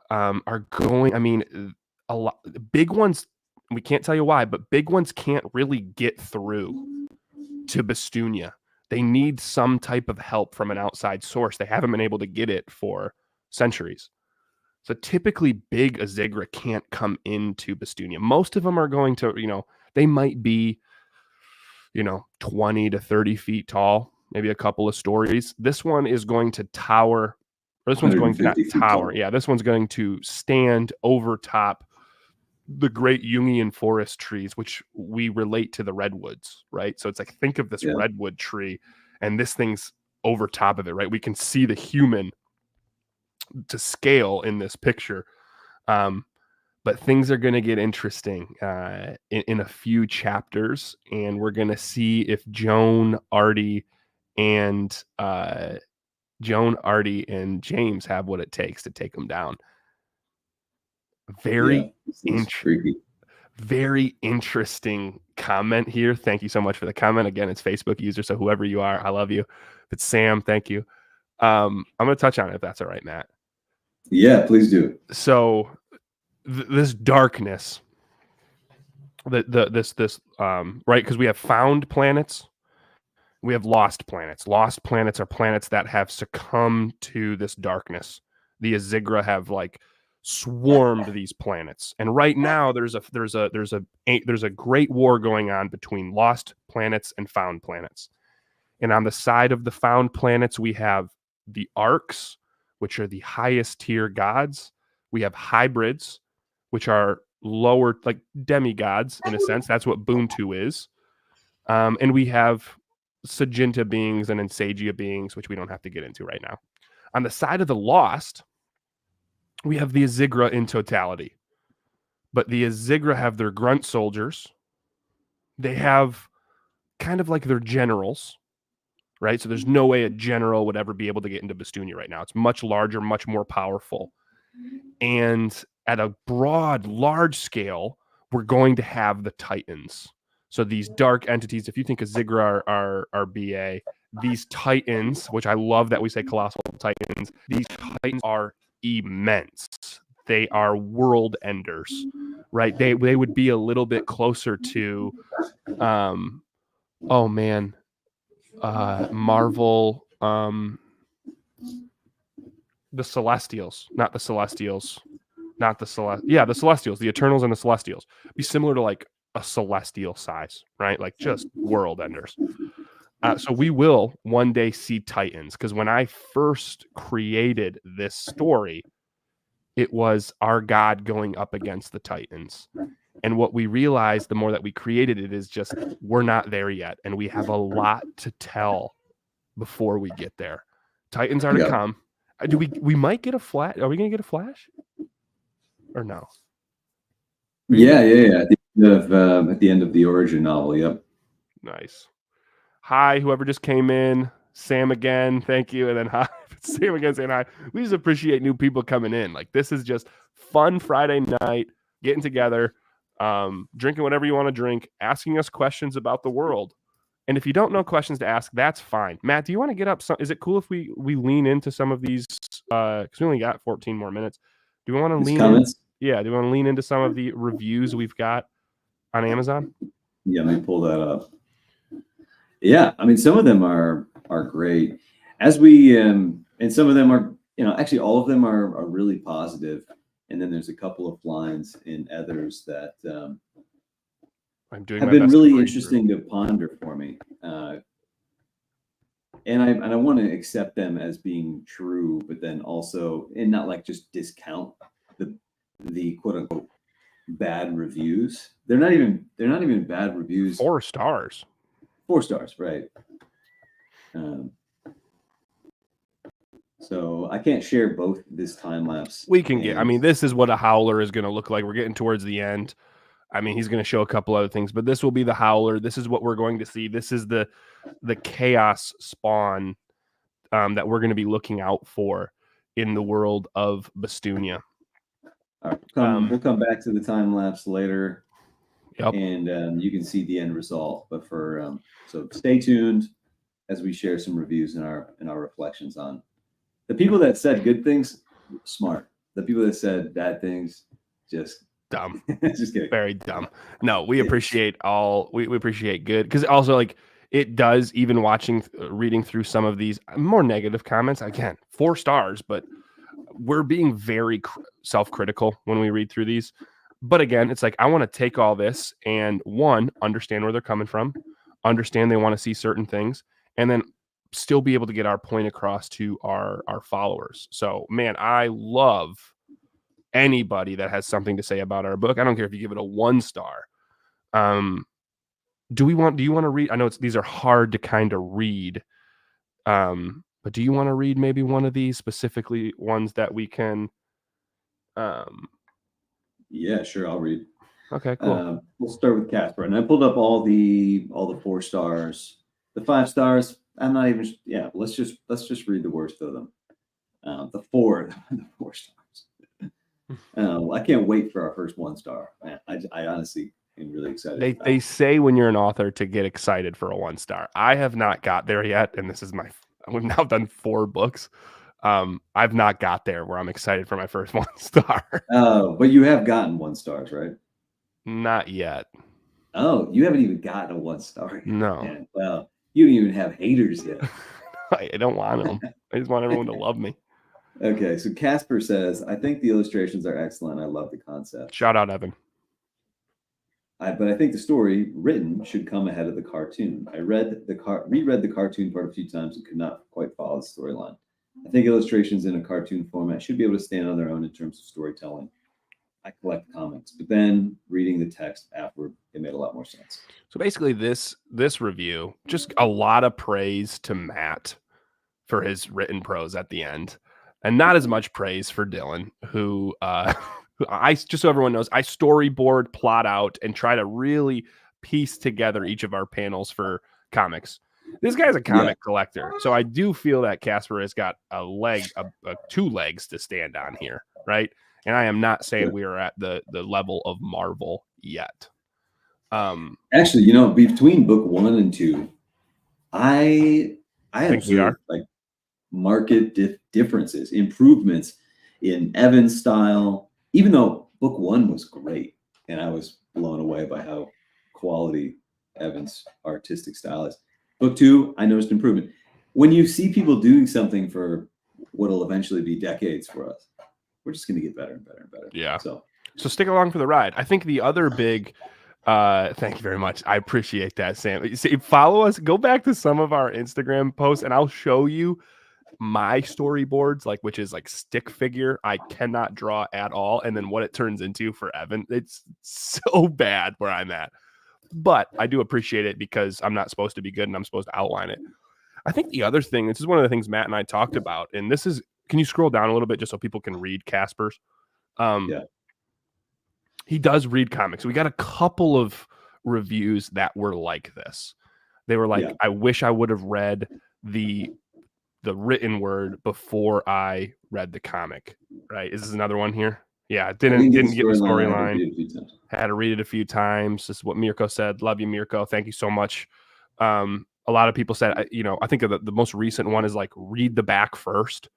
are going, I mean, a lot big ones, we can't tell you why, but big ones can't really get through to Bastunia. They need some type of help from an outside source. They haven't been able to get it for centuries. So typically big Ahzigra can't come into Bastunia. Most of them are going to, they might be, 20 to 30 feet tall, maybe a couple of stories. This one is going to tower. This one's going to not tower. Yeah, this one's going to stand over top the great Jungian forest trees, which we relate to the redwoods, right? So it's like, think of this redwood tree, and this thing's over top of it, right? We can see the human to scale in this picture. But things are going to get interesting in a few chapters, and we're going to see if Joan, Artie, and James have what it takes to take them down. Very interesting comment here. Thank you so much for the comment. Again, it's Facebook user, so whoever you are, I love you. If it's Sam, thank you. I'm going to touch on it if that's all right, Matt. Yeah, please do. So this darkness, right? Because we have found planets, we have lost planets. Lost planets are planets that have succumbed to this darkness. The Ahzigra have like swarmed these planets, and right now there's a great war going on between lost planets and found planets. And on the side of the found planets, we have the Arcs, which are the highest tier gods. We have hybrids, which are lower, like demigods in a sense. That's what Buntu is. And we have Sajinta beings and Ensagia beings, which we don't have to get into right now. On the side of the lost, we have the Ahzigra in totality. But the Ahzigra have their grunt soldiers. They have kind of like their generals, right? So there's no way a general would ever be able to get into Bastunia right now. It's much larger, much more powerful. And at a broad, large scale, we're going to have the Titans. So these dark entities, if you think Ahzigra are BA, these titans, which I love that we say colossal titans, these titans are immense. They are world enders, right? They would be a little bit closer to, oh man, Marvel, the Celestials, not the Celestials, not the the Celestials, the Eternals and the Celestials, be similar to like a celestial size, right? Like just world enders. So we will one day see Titans, because when I first created this story, it was our God going up against the Titans. And what we realized the more that we created it is just we're not there yet, and we have a lot to tell before we get there. Titans are to come. Do we might get a flash? Are we going to get a flash? Or no? Yeah. At the end of the origin novel. Yep. Nice. Hi, whoever just came in. Sam again, thank you. And then hi, Sam again saying hi. We just appreciate new people coming in. Like, this is just fun Friday night, getting together, drinking whatever you want to drink, asking us questions about the world. And if you don't know questions to ask, that's fine. Matt, do you want to get up? Is it cool if we lean into some of these? Because we only got 14 more minutes. Do we want to lean in? Yeah, do we want to lean into some of the reviews we've got on Amazon? Yeah, let me pull that up. Yeah, I mean, some of them are great. As we and some of them are, actually all of them are really positive. And then there's a couple of lines in others that I'm doing have been really interesting to ponder for me. And I want to accept them as being true, but then also, and not like just discount the quote unquote bad reviews. They're not even bad reviews. 4 stars. 4 stars, right? So I can't share both this time lapse. We can get. I mean, this is what a howler is going to look like. We're getting towards the end. I mean, he's going to show a couple other things, but this will be the howler. This is what we're going to see. This is the chaos spawn that we're going to be looking out for in the world of Bastunia. All right, we'll come back to the time lapse later. Yep. And you can see the end result. But for so stay tuned as we share some reviews in our reflections on the people that said good things. Smart. The people that said bad things, just dumb. Just kidding. Very dumb. No, we appreciate we appreciate good, because also like it does, even reading through some of these more negative comments. Again, 4 stars, but we're being very self-critical when we read through these. But again, it's like, I want to take all this and understand where they're coming from, understand they want to see certain things, and then still be able to get our point across to our followers. So, man, I love anybody that has something to say about our book. I don't care if you give it a 1 star. Do you want to read? I know these are hard to kind of read. But do you want to read maybe one of these, specifically ones that we can? Yeah, sure. I'll read. Okay, cool. We'll start with Casper, and I pulled up all the 4 stars. The 5 stars, I'm not even. Yeah, let's just read the worst of them. The 4 stars. I can't wait for our first 1 star. I honestly am really excited. They say when you're an author to get excited for a 1 star. I have not got there yet, and this is we've now done 4 books. I've not got there where I'm excited for my first 1 star. Oh, but you have gotten 1 stars, right? Not yet. Oh, you haven't even gotten a 1 star yet. No. Man. Well, you don't even have haters yet. I don't want them. I just want everyone to love me. Okay, so Casper says, I think the illustrations are excellent. I love the concept. Shout out, Evan. But I think the story written should come ahead of the cartoon. I reread the cartoon part a few times and could not quite follow the storyline. I think illustrations in a cartoon format should be able to stand on their own in terms of storytelling. I collect comics, but then reading the text afterward, it made a lot more sense. So basically, this review, just a lot of praise to Matt for his written prose at the end, and not as much praise for Dylan, who I, just so everyone knows, I storyboard, plot out, and try to really piece together each of our panels for comics. This guy's a comic collector, so I do feel that Casper has got a 2 legs to stand on here, right? And I am not saying we are at the level of Marvel yet. Actually, you know, between book 1 and 2, I think we observed are. like market differences, improvements in Evan's style, even though book 1 was great and I was blown away by how quality Evan's artistic style is. Book 2, I noticed improvement. When you see people doing something for what'll eventually be decades for us, we're just going to get better and better and better. Yeah. So stick along for the ride. I think the other big thank you very much. I appreciate that, Sam. See, follow us, go back to some of our Instagram posts, and I'll show you my storyboards, like which is like stick figure. I cannot draw at all. And then what it turns into for Evan, it's so bad where I'm at. But I do appreciate it because I'm not supposed to be good and I'm supposed to outline it. I think the other thing, this is one of the things Matt and I talked about, and this is, can you scroll down a little bit just so people can read Casper's? yeah. He does read comics. We got a couple of reviews that were like this. They were like, Yeah. I wish I would have read the written word before I read the comic. Right? Is this another one here? Yeah, didn't get the storyline. Had to read it a few times. This is what Mirko said. Love you, Mirko. Thank you so much. A lot of people said, you know, I think of the most recent one is like read the back first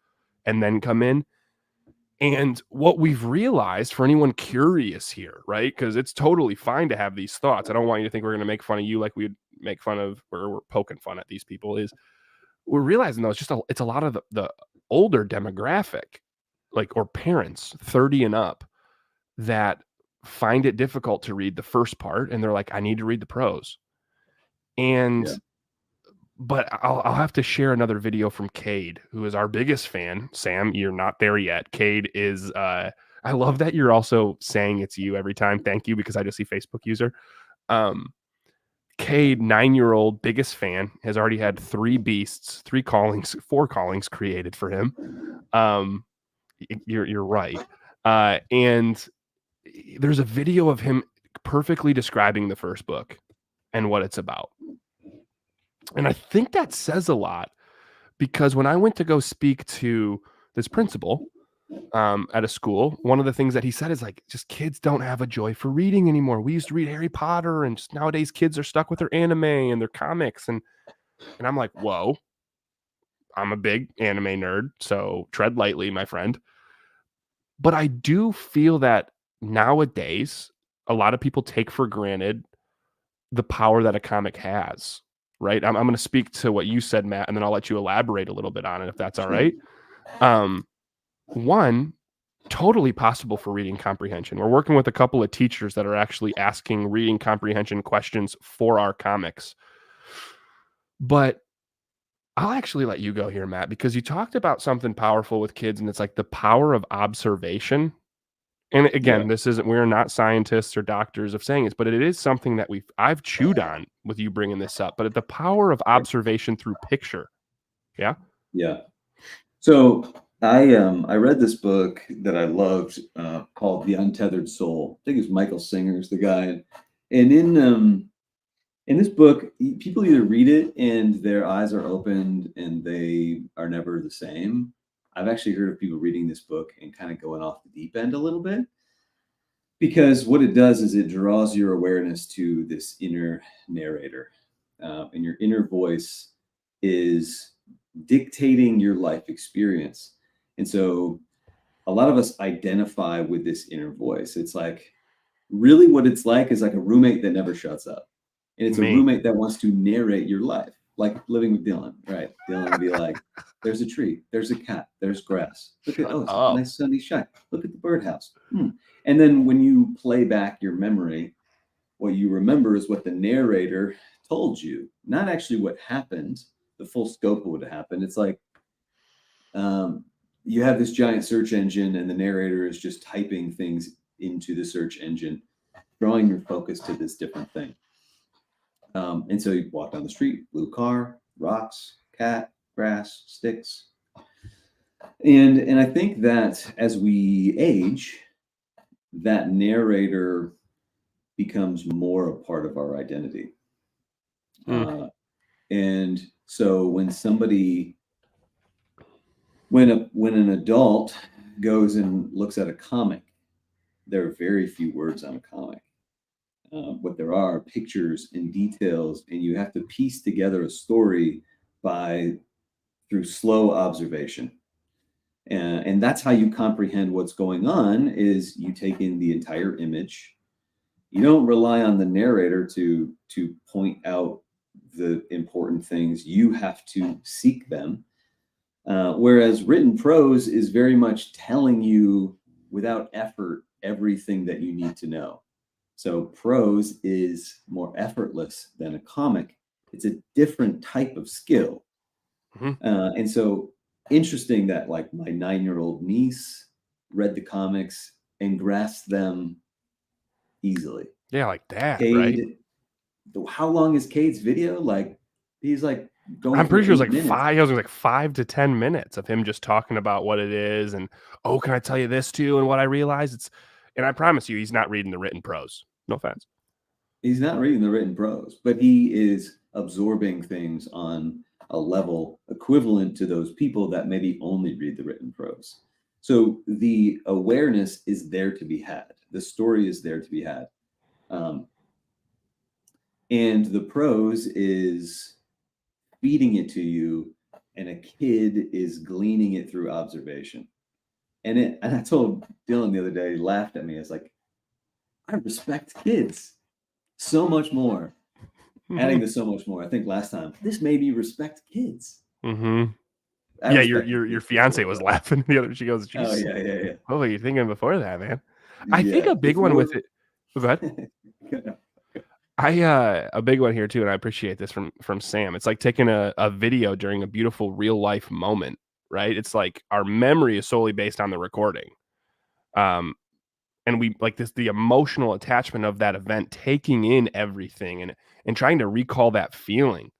and then come in. And what we've realized for anyone curious here, right? Because it's totally fine to have these thoughts. I don't want you to think we're going to make fun of you like we'd make fun of, or we're poking fun at these people. Is we're realizing though it's a lot of the older demographic, like, or parents 30 and up, that find it difficult to read the first part, and they're like, I need to read the prose. And but I'll have to share another video from Cade, who is our biggest fan. Sam, you're not there yet. Cade is I love that you're also saying it's you every time. Thank you, because I just see Facebook user. Cade, 9-year-old, biggest fan, has already had 4 callings created for him. You're right. And there's a video of him perfectly describing the first book and what it's about. And I think that says a lot, because when I went to go speak to this principal at a school, one of the things that he said is like, just kids don't have a joy for reading anymore. We used to read Harry Potter, and just nowadays kids are stuck with their anime and their comics. And I'm like, whoa, I'm a big anime nerd, so tread lightly, my friend. But I do feel that nowadays, a lot of people take for granted the power that a comic has, right? I'm going to speak to what you said, Matt, and then I'll let you elaborate a little bit on it, if that's all right. One, totally possible for reading comprehension. We're working with a couple of teachers that are actually asking reading comprehension questions for our comics. But I'll actually let you go here, Matt, because you talked about something powerful with kids, and it's like the power of observation. And again, we're not scientists or doctors of saying this, but it is something that I've chewed on with you bringing this up, but the power of observation through picture. Yeah. Yeah. So I read this book that I loved called The Untethered Soul. I think it's Michael Singer's the guy. And in this book, people either read it and their eyes are opened and they are never the same. I've actually heard of people reading this book and kind of going off the deep end a little bit, because what it does is it draws your awareness to this inner narrator, and your inner voice is dictating your life experience. And so a lot of us identify with this inner voice. It's like, really what it's like is like a roommate that never shuts up. And it's a roommate that wants to narrate your life, like living with Dylan, right? Dylan would be like, there's a tree, there's a cat, there's grass. Look at, it's a nice sunny shine. Look at the birdhouse. And then when you play back your memory, what you remember is what the narrator told you, not actually what happened, the full scope of what happened. It's like you have this giant search engine, and the narrator is just typing things into the search engine, drawing your focus to this different thing. And so you walk down the street, blue car, rocks, cat, grass, sticks. And I think that as we age, that narrator becomes more a part of our identity. And so when an adult goes and looks at a comic, there are very few words on a comic. what there are, pictures and details, and you have to piece together a story through slow observation. And that's how you comprehend what's going on, is you take in the entire image. You don't rely on the narrator to point out the important things. You have to seek them. Whereas written prose is very much telling you without effort everything that you need to know. So prose is more effortless than a comic. It's a different type of skill. And so interesting that like my 9-year-old niece read the comics and grasped them easily. Yeah, like that, Cade, right? how long is Cade's video? Like, he's like going I'm for pretty sure it was 8 like minutes. five. It was like 5 to 10 minutes of him just talking about what it is, and oh, can I tell you this too? And what I realized and I promise you, he's not reading the written prose. No offense. He's not reading the written prose, but he is absorbing things on a level equivalent to those people that maybe only read the written prose. So the awareness is there to be had. The story is there to be had. And the prose is feeding it to you, and a kid is gleaning it through observation. And I told Dylan the other day, he laughed at me. I was like, I respect kids so much more. Adding to so much more. I think last time, this made me respect kids. Yeah, your fiance was laughing the other. She goes, oh yeah. What were you thinking before that, man? I think a big one with it. Go ahead. A big one here too, and I appreciate this from Sam. It's like taking a video during a beautiful real life moment, right? It's like our memory is solely based on the recording. And we like the emotional attachment of that event, taking in everything and trying to recall that feeling.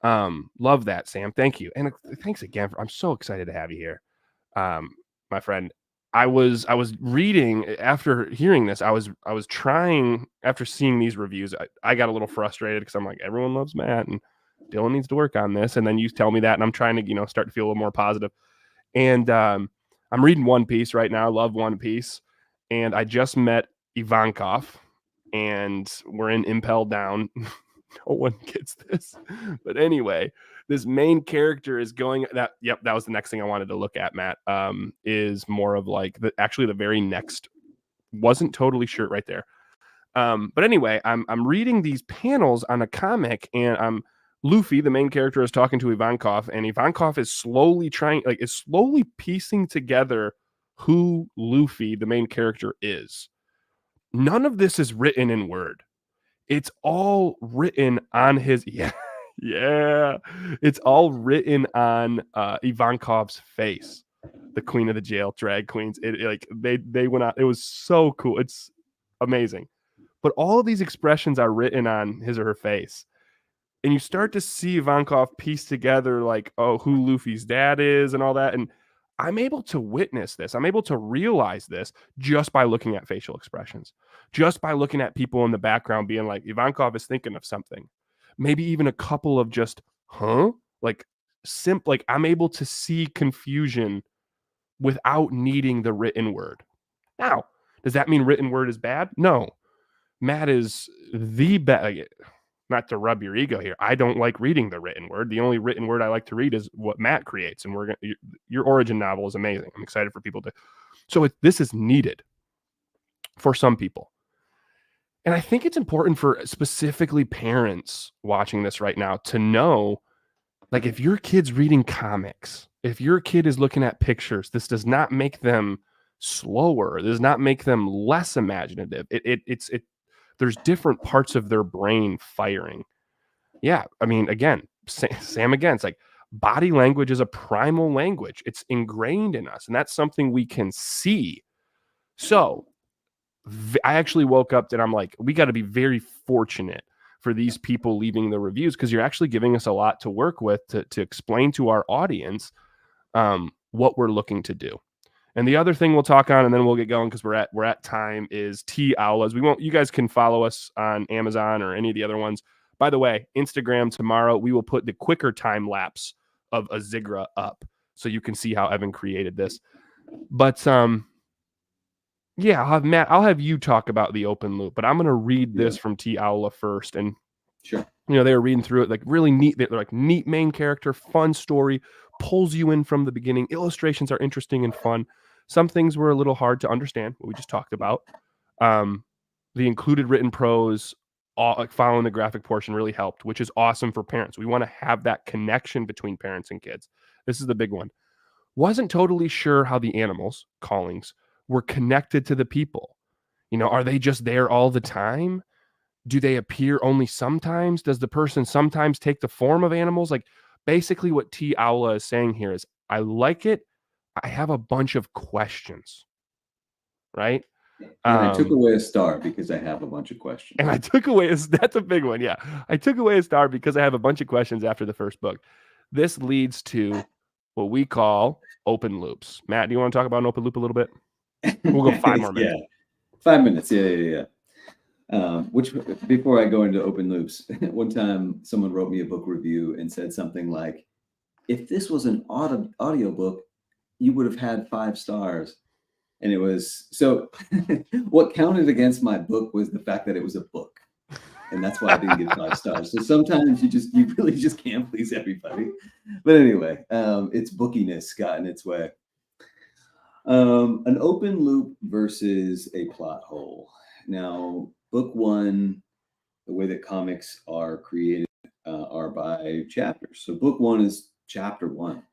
Love that, Sam. Thank you. And thanks again. I'm so excited to have you here. My friend. I was reading after hearing this. I was trying, after seeing these reviews, I got a little frustrated because I'm like, everyone loves Matt and Dylan needs to work on this. And then you tell me that, and I'm trying to, start to feel a little more positive. And I'm reading One Piece right now. I love One Piece. And I just met Ivankov, and we're in Impel Down. No one gets this. But anyway, this main character is going that. Yep, that was the next thing I wanted to look at, Matt. Is more of like the very next, wasn't totally sure right there. But anyway, I'm reading these panels on a comic, and Luffy, the main character, is talking to Ivankov, and Ivankov is slowly piecing together who Luffy, the main character, is. None of this is written in Word. It's all written on his yeah. It's all written on Ivankov's face. The queen of the jail, drag queens. They went out. It was so cool. It's amazing. But all of these expressions are written on his or her face. And you start to see Ivankov piece together like, oh, who Luffy's dad is and all that. And I'm able to witness this. I'm able to realize this just by looking at facial expressions, just by looking at people in the background being like, Ivankov is thinking of something. Maybe even a couple of just, huh? Like, I'm able to see confusion without needing the written word. Now, does that mean written word is bad? No. Matt is the best. Not to rub your ego here. I don't like reading the written word. The only written word I like to read is what Matt creates. And your origin novel is amazing. I'm excited for people to. So this is needed for some people. And I think it's important for specifically parents watching this right now to know, like, if your kid's reading comics, if your kid is looking at pictures, this does not make them slower. It does not make them less imaginative. There's different parts of their brain firing. Yeah, I mean, again, Sam again, it's like body language is a primal language. It's ingrained in us, and that's something we can see. So I actually woke up and I'm like, we got to be very fortunate for these people leaving the reviews, because you're actually giving us a lot to work with to explain to our audience what we're looking to do. And the other thing we'll talk on, and then we'll get going because we're at time, is tea aulas. You guys can follow us on Amazon or any of the other ones. By the way, Instagram tomorrow, we will put the quicker time lapse of Ahzigra up so you can see how Evan created this. But Yeah, I'll have you talk about the open loop, but I'm gonna read Yeah, this from T. Aula first. And sure. they were reading through it, like really neat. They're like neat main character, fun story, pulls you in from the beginning. Illustrations are interesting and fun. Some things were a little hard to understand, what we just talked about. Um, the included written prose, all, like following the graphic portion, really helped, which is awesome for parents. We want to have that connection between parents and kids. This is the big one. Wasn't totally sure how the animals, callings, were connected to the people. Are they just there all the time? Do they appear only sometimes? Does the person sometimes take the form of animals? Like, basically what T. Aula is saying here is, I like it. I have a bunch of questions, right? And I took Um, away a star because I have a bunch of and questions. I took away that's a big one. Yeah. I took away a star because I have a bunch of questions after the first book. This leads to what we call open loops. Matt, do you want to talk about an open loop a little bit? We'll go 5 more Yeah, minutes. 5 minutes. Yeah. Which, before I go into open loops, one time someone wrote me a book review and said something like, if this was an audio book, you would have had 5 stars. And it was so what counted against my book was the fact that it was a book. And that's why I didn't get 5 stars. So sometimes you really just can't please everybody. But anyway, its bookiness got in its way. An open loop versus a plot hole. Now, book one, the way that comics are created are by chapters. So book one is chapter one.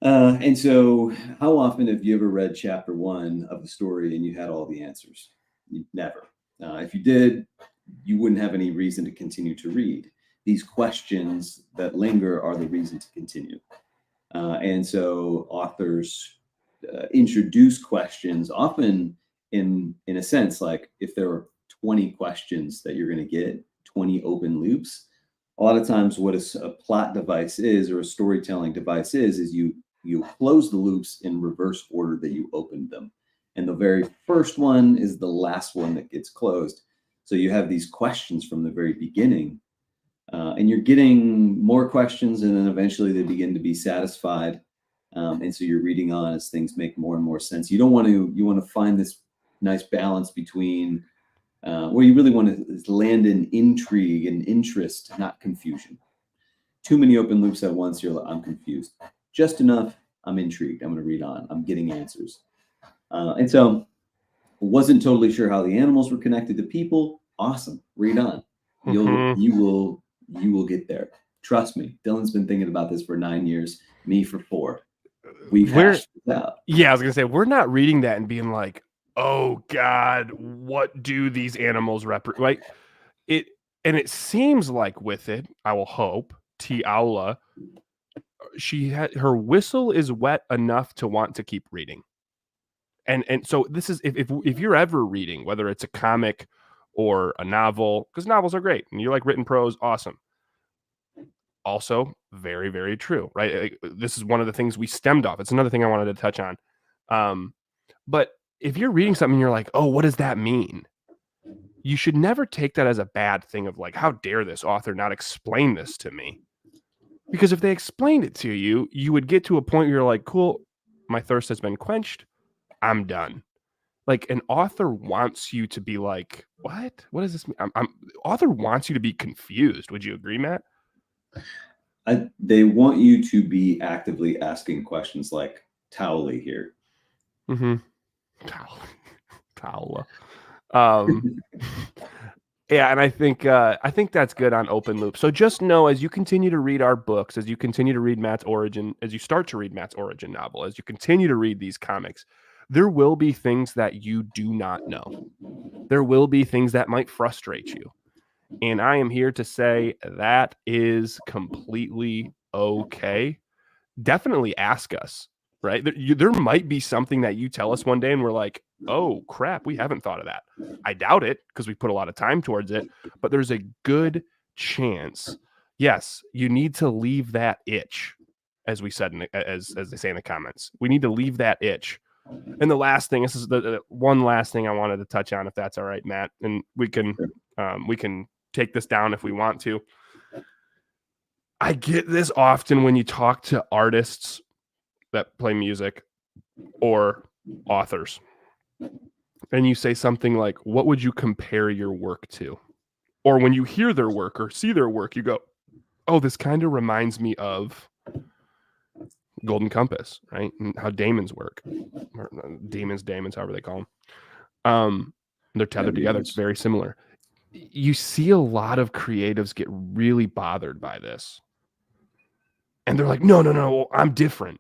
And so, how often have you ever read chapter one of the story and you had all the answers? Never. If you did, you wouldn't have any reason to continue to read. These questions that linger are the reason to continue. And so, authors introduce questions often in a sense like if there are 20 questions that you're going to get, 20 open loops. A lot of times what a plot device is, or a storytelling device is you close the loops in reverse order that you opened them, and the very first one is the last one that gets closed. So you have these questions from the very beginning, and you're getting more questions, and then eventually they begin to be satisfied. And so you're reading on as things make more and more sense. You want to find this nice balance between where you really want to land in intrigue and interest, not confusion. Too many open loops at once, you're like, I'm confused. Just enough, I'm intrigued. I'm going to read on. I'm getting answers. And so wasn't totally sure how the animals were connected to people. Awesome. Read on. You'll Mhm. you will get there. Trust me. Dylan's been thinking about this for 9 years, me for 4. We've We're hashed it out. Yeah, I was gonna say, we're not reading that and being like, "Oh God, what do these animals represent?" Like it, and it seems like with it, I will hope, T. Aula, she had her whistle is wet enough to want to keep reading. And so this is, if you're ever reading, whether it's a comic or a novel, because novels are great and you like written prose, awesome. Also, very, very true, right? This is one of the things we stemmed off. It's another thing I wanted to touch on. Um, But if you're reading something and you're like, "Oh, what does that mean?" You should never take that as a bad thing of like, "How dare this author not explain this to me?" Because if they explained it to you, you would get to a point where you're like, "Cool, my thirst has been quenched. I'm done." Like an author wants you to be like, "What? What does this mean?" Author wants you to be confused. Would you agree, Matt? They want you to be actively asking questions like Towley here. Mm-hmm. Paola. Um, Yeah, and I think that's good on open loop. So just know, as you continue to read our books, as you continue to read Matt's origin, as you start to read Matt's origin novel, as you continue to read these comics, there will be things that you do not know. There will be things that might frustrate you. And I am here to say that is completely okay. Definitely ask us, right? There might be something that you tell us one day and we're like, oh crap, we haven't thought of that. I doubt it because we put a lot of time towards it, but there's a good chance. Yes, you need to leave that itch, as we said, as they say in the comments. We need to leave that itch. And the last thing, this is the one last thing I wanted to touch on, if that's all right, Matt, and we can take this down if we want to. I get this often when you talk to artists that play music or authors. and you say something like, what would you compare your work to? Or when you hear their work or see their work, you go, oh, this kind of reminds me of Golden Compass, right? And how demons work, or demons, however they call them. They're tethered together. It's very similar. You see a lot of creatives get really bothered by this. And they're like, no, I'm different.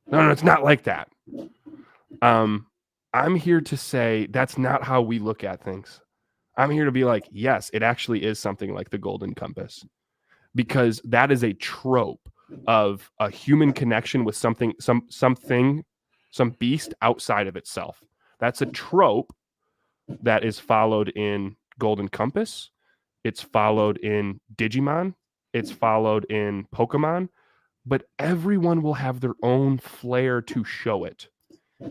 No, it's not like that. I'm here to say that's not how we look at things. I'm here to be like, yes, it actually is something like the Golden Compass, because that is a trope of a human connection with something, some beast outside of itself. That's a trope that is followed in Golden Compass. It's followed in Digimon. It's followed in Pokemon. But everyone will have their own flair to show it.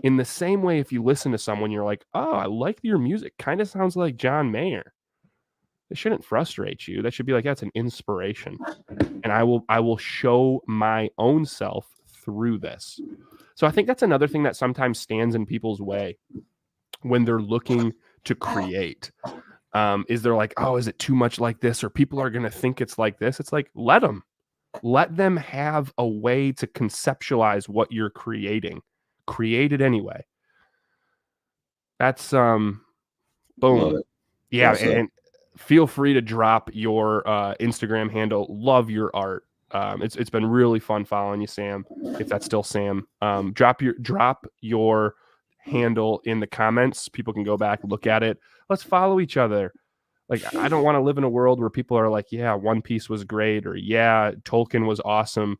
In the same way, if you listen to someone, you're like, oh, I like your music. Kind of sounds like John Mayer. It shouldn't frustrate you. That should be like, that's an inspiration. And I will show my own self through this. So I think that's another thing that sometimes stands in people's way when they're looking to create. Is they're like, oh, is it too much like this? Or people are going to think it's like this. It's like, let them have a way to conceptualize what you're creating. Create it anyway. That's boom. Yeah, and feel free to drop your Instagram handle. Love your art. It's been really fun following you, Sam. If that's still Sam, drop your handle in the comments. People can go back, look at it. Let's follow each other. Like, I don't want to live in a world where people are like, yeah, One Piece was great, or yeah, Tolkien was awesome.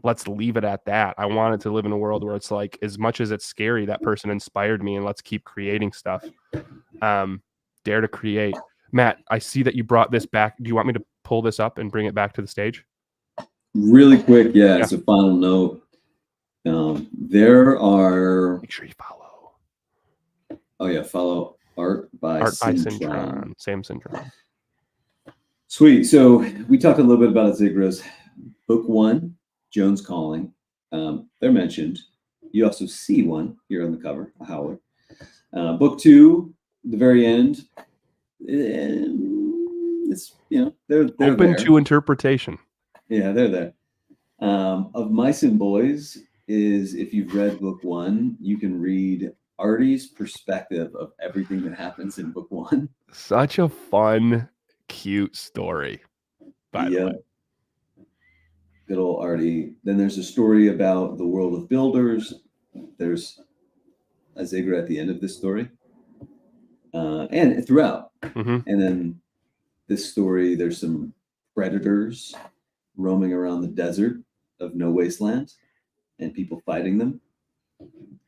Let's leave it at that. I wanted to live in a world where it's like, as much as it's scary, that person inspired me, and let's keep creating stuff. Dare to create. Matt, I see that you brought this back. Do you want me to pull this up and bring it back to the stage? Really quick, yeah. As a final note, there are... Make sure you follow. Oh, yeah, follow Art by Syntron. Sam Syntron. Sweet. So we talked a little bit about Ahzigra's book 1, Jones Calling. They're mentioned. You also see one here on the cover, a howler. Book 2, the very end. It's, they're open there. to interpretation. Yeah, they're there. Of Mice and Boys is, if you've read book 1, you can read Artie's perspective of everything that happens in book 1. Such a fun, cute story, by the way. Good old Artie. Then there's a story about the world of builders. There's Ahzigra at the end of this story, and throughout. Mm-hmm. And then this story, there's some predators roaming around the desert of No Wasteland and people fighting them.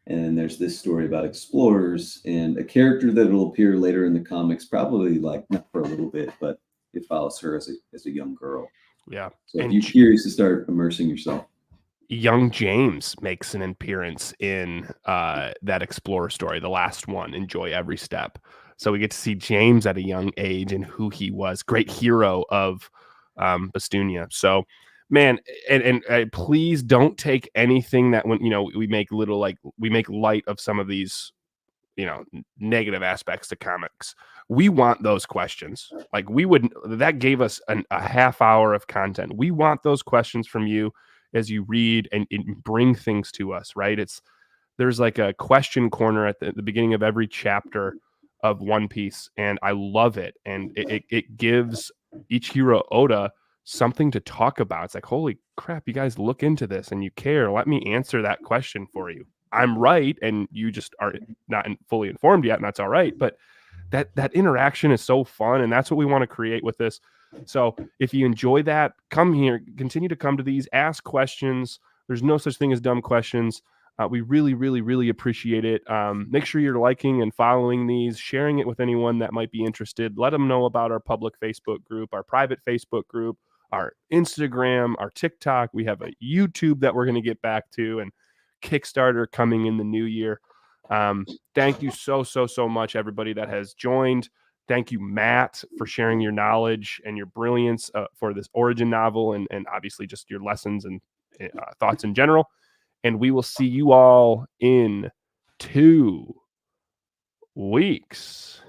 And then there's this story about explorers and a character that will appear later in the comics, probably like not for a little bit, but it follows her as a young girl. Yeah. So if you're curious to start immersing yourself. Young James makes an appearance in that explorer story, the last one, Enjoy Every Step. So we get to see James at a young age and who he was. Great hero of Bastunia. So, man, and please don't take anything that when we make light of some of these negative aspects to comics. We want those questions. Like, that gave us a half hour of content. We want those questions from you as you read and bring things to us, right? There's like a question corner at the beginning of every chapter of One Piece, and I love it. And it gives Ichiro Oda something to talk about. It's like, holy crap, you guys look into this and you care. Let me answer that question for you. I'm right, and you just are not fully informed yet, and that's all right. But that interaction is so fun, and that's what we want to create with this. So if you enjoy that, come here, continue to come to these, ask questions. There's no such thing as dumb questions. We really, really, really appreciate it. Make sure you're liking and following these, sharing it with anyone that might be interested. Let them know about our public Facebook group, our private Facebook group, our Instagram, our TikTok. We have a YouTube that we're going to get back to, and Kickstarter coming in the new year. Thank you so much, everybody that has joined. Thank you, Matt, for sharing your knowledge and your brilliance for this origin novel, and obviously just your lessons and thoughts in general. And we will see you all in 2 weeks.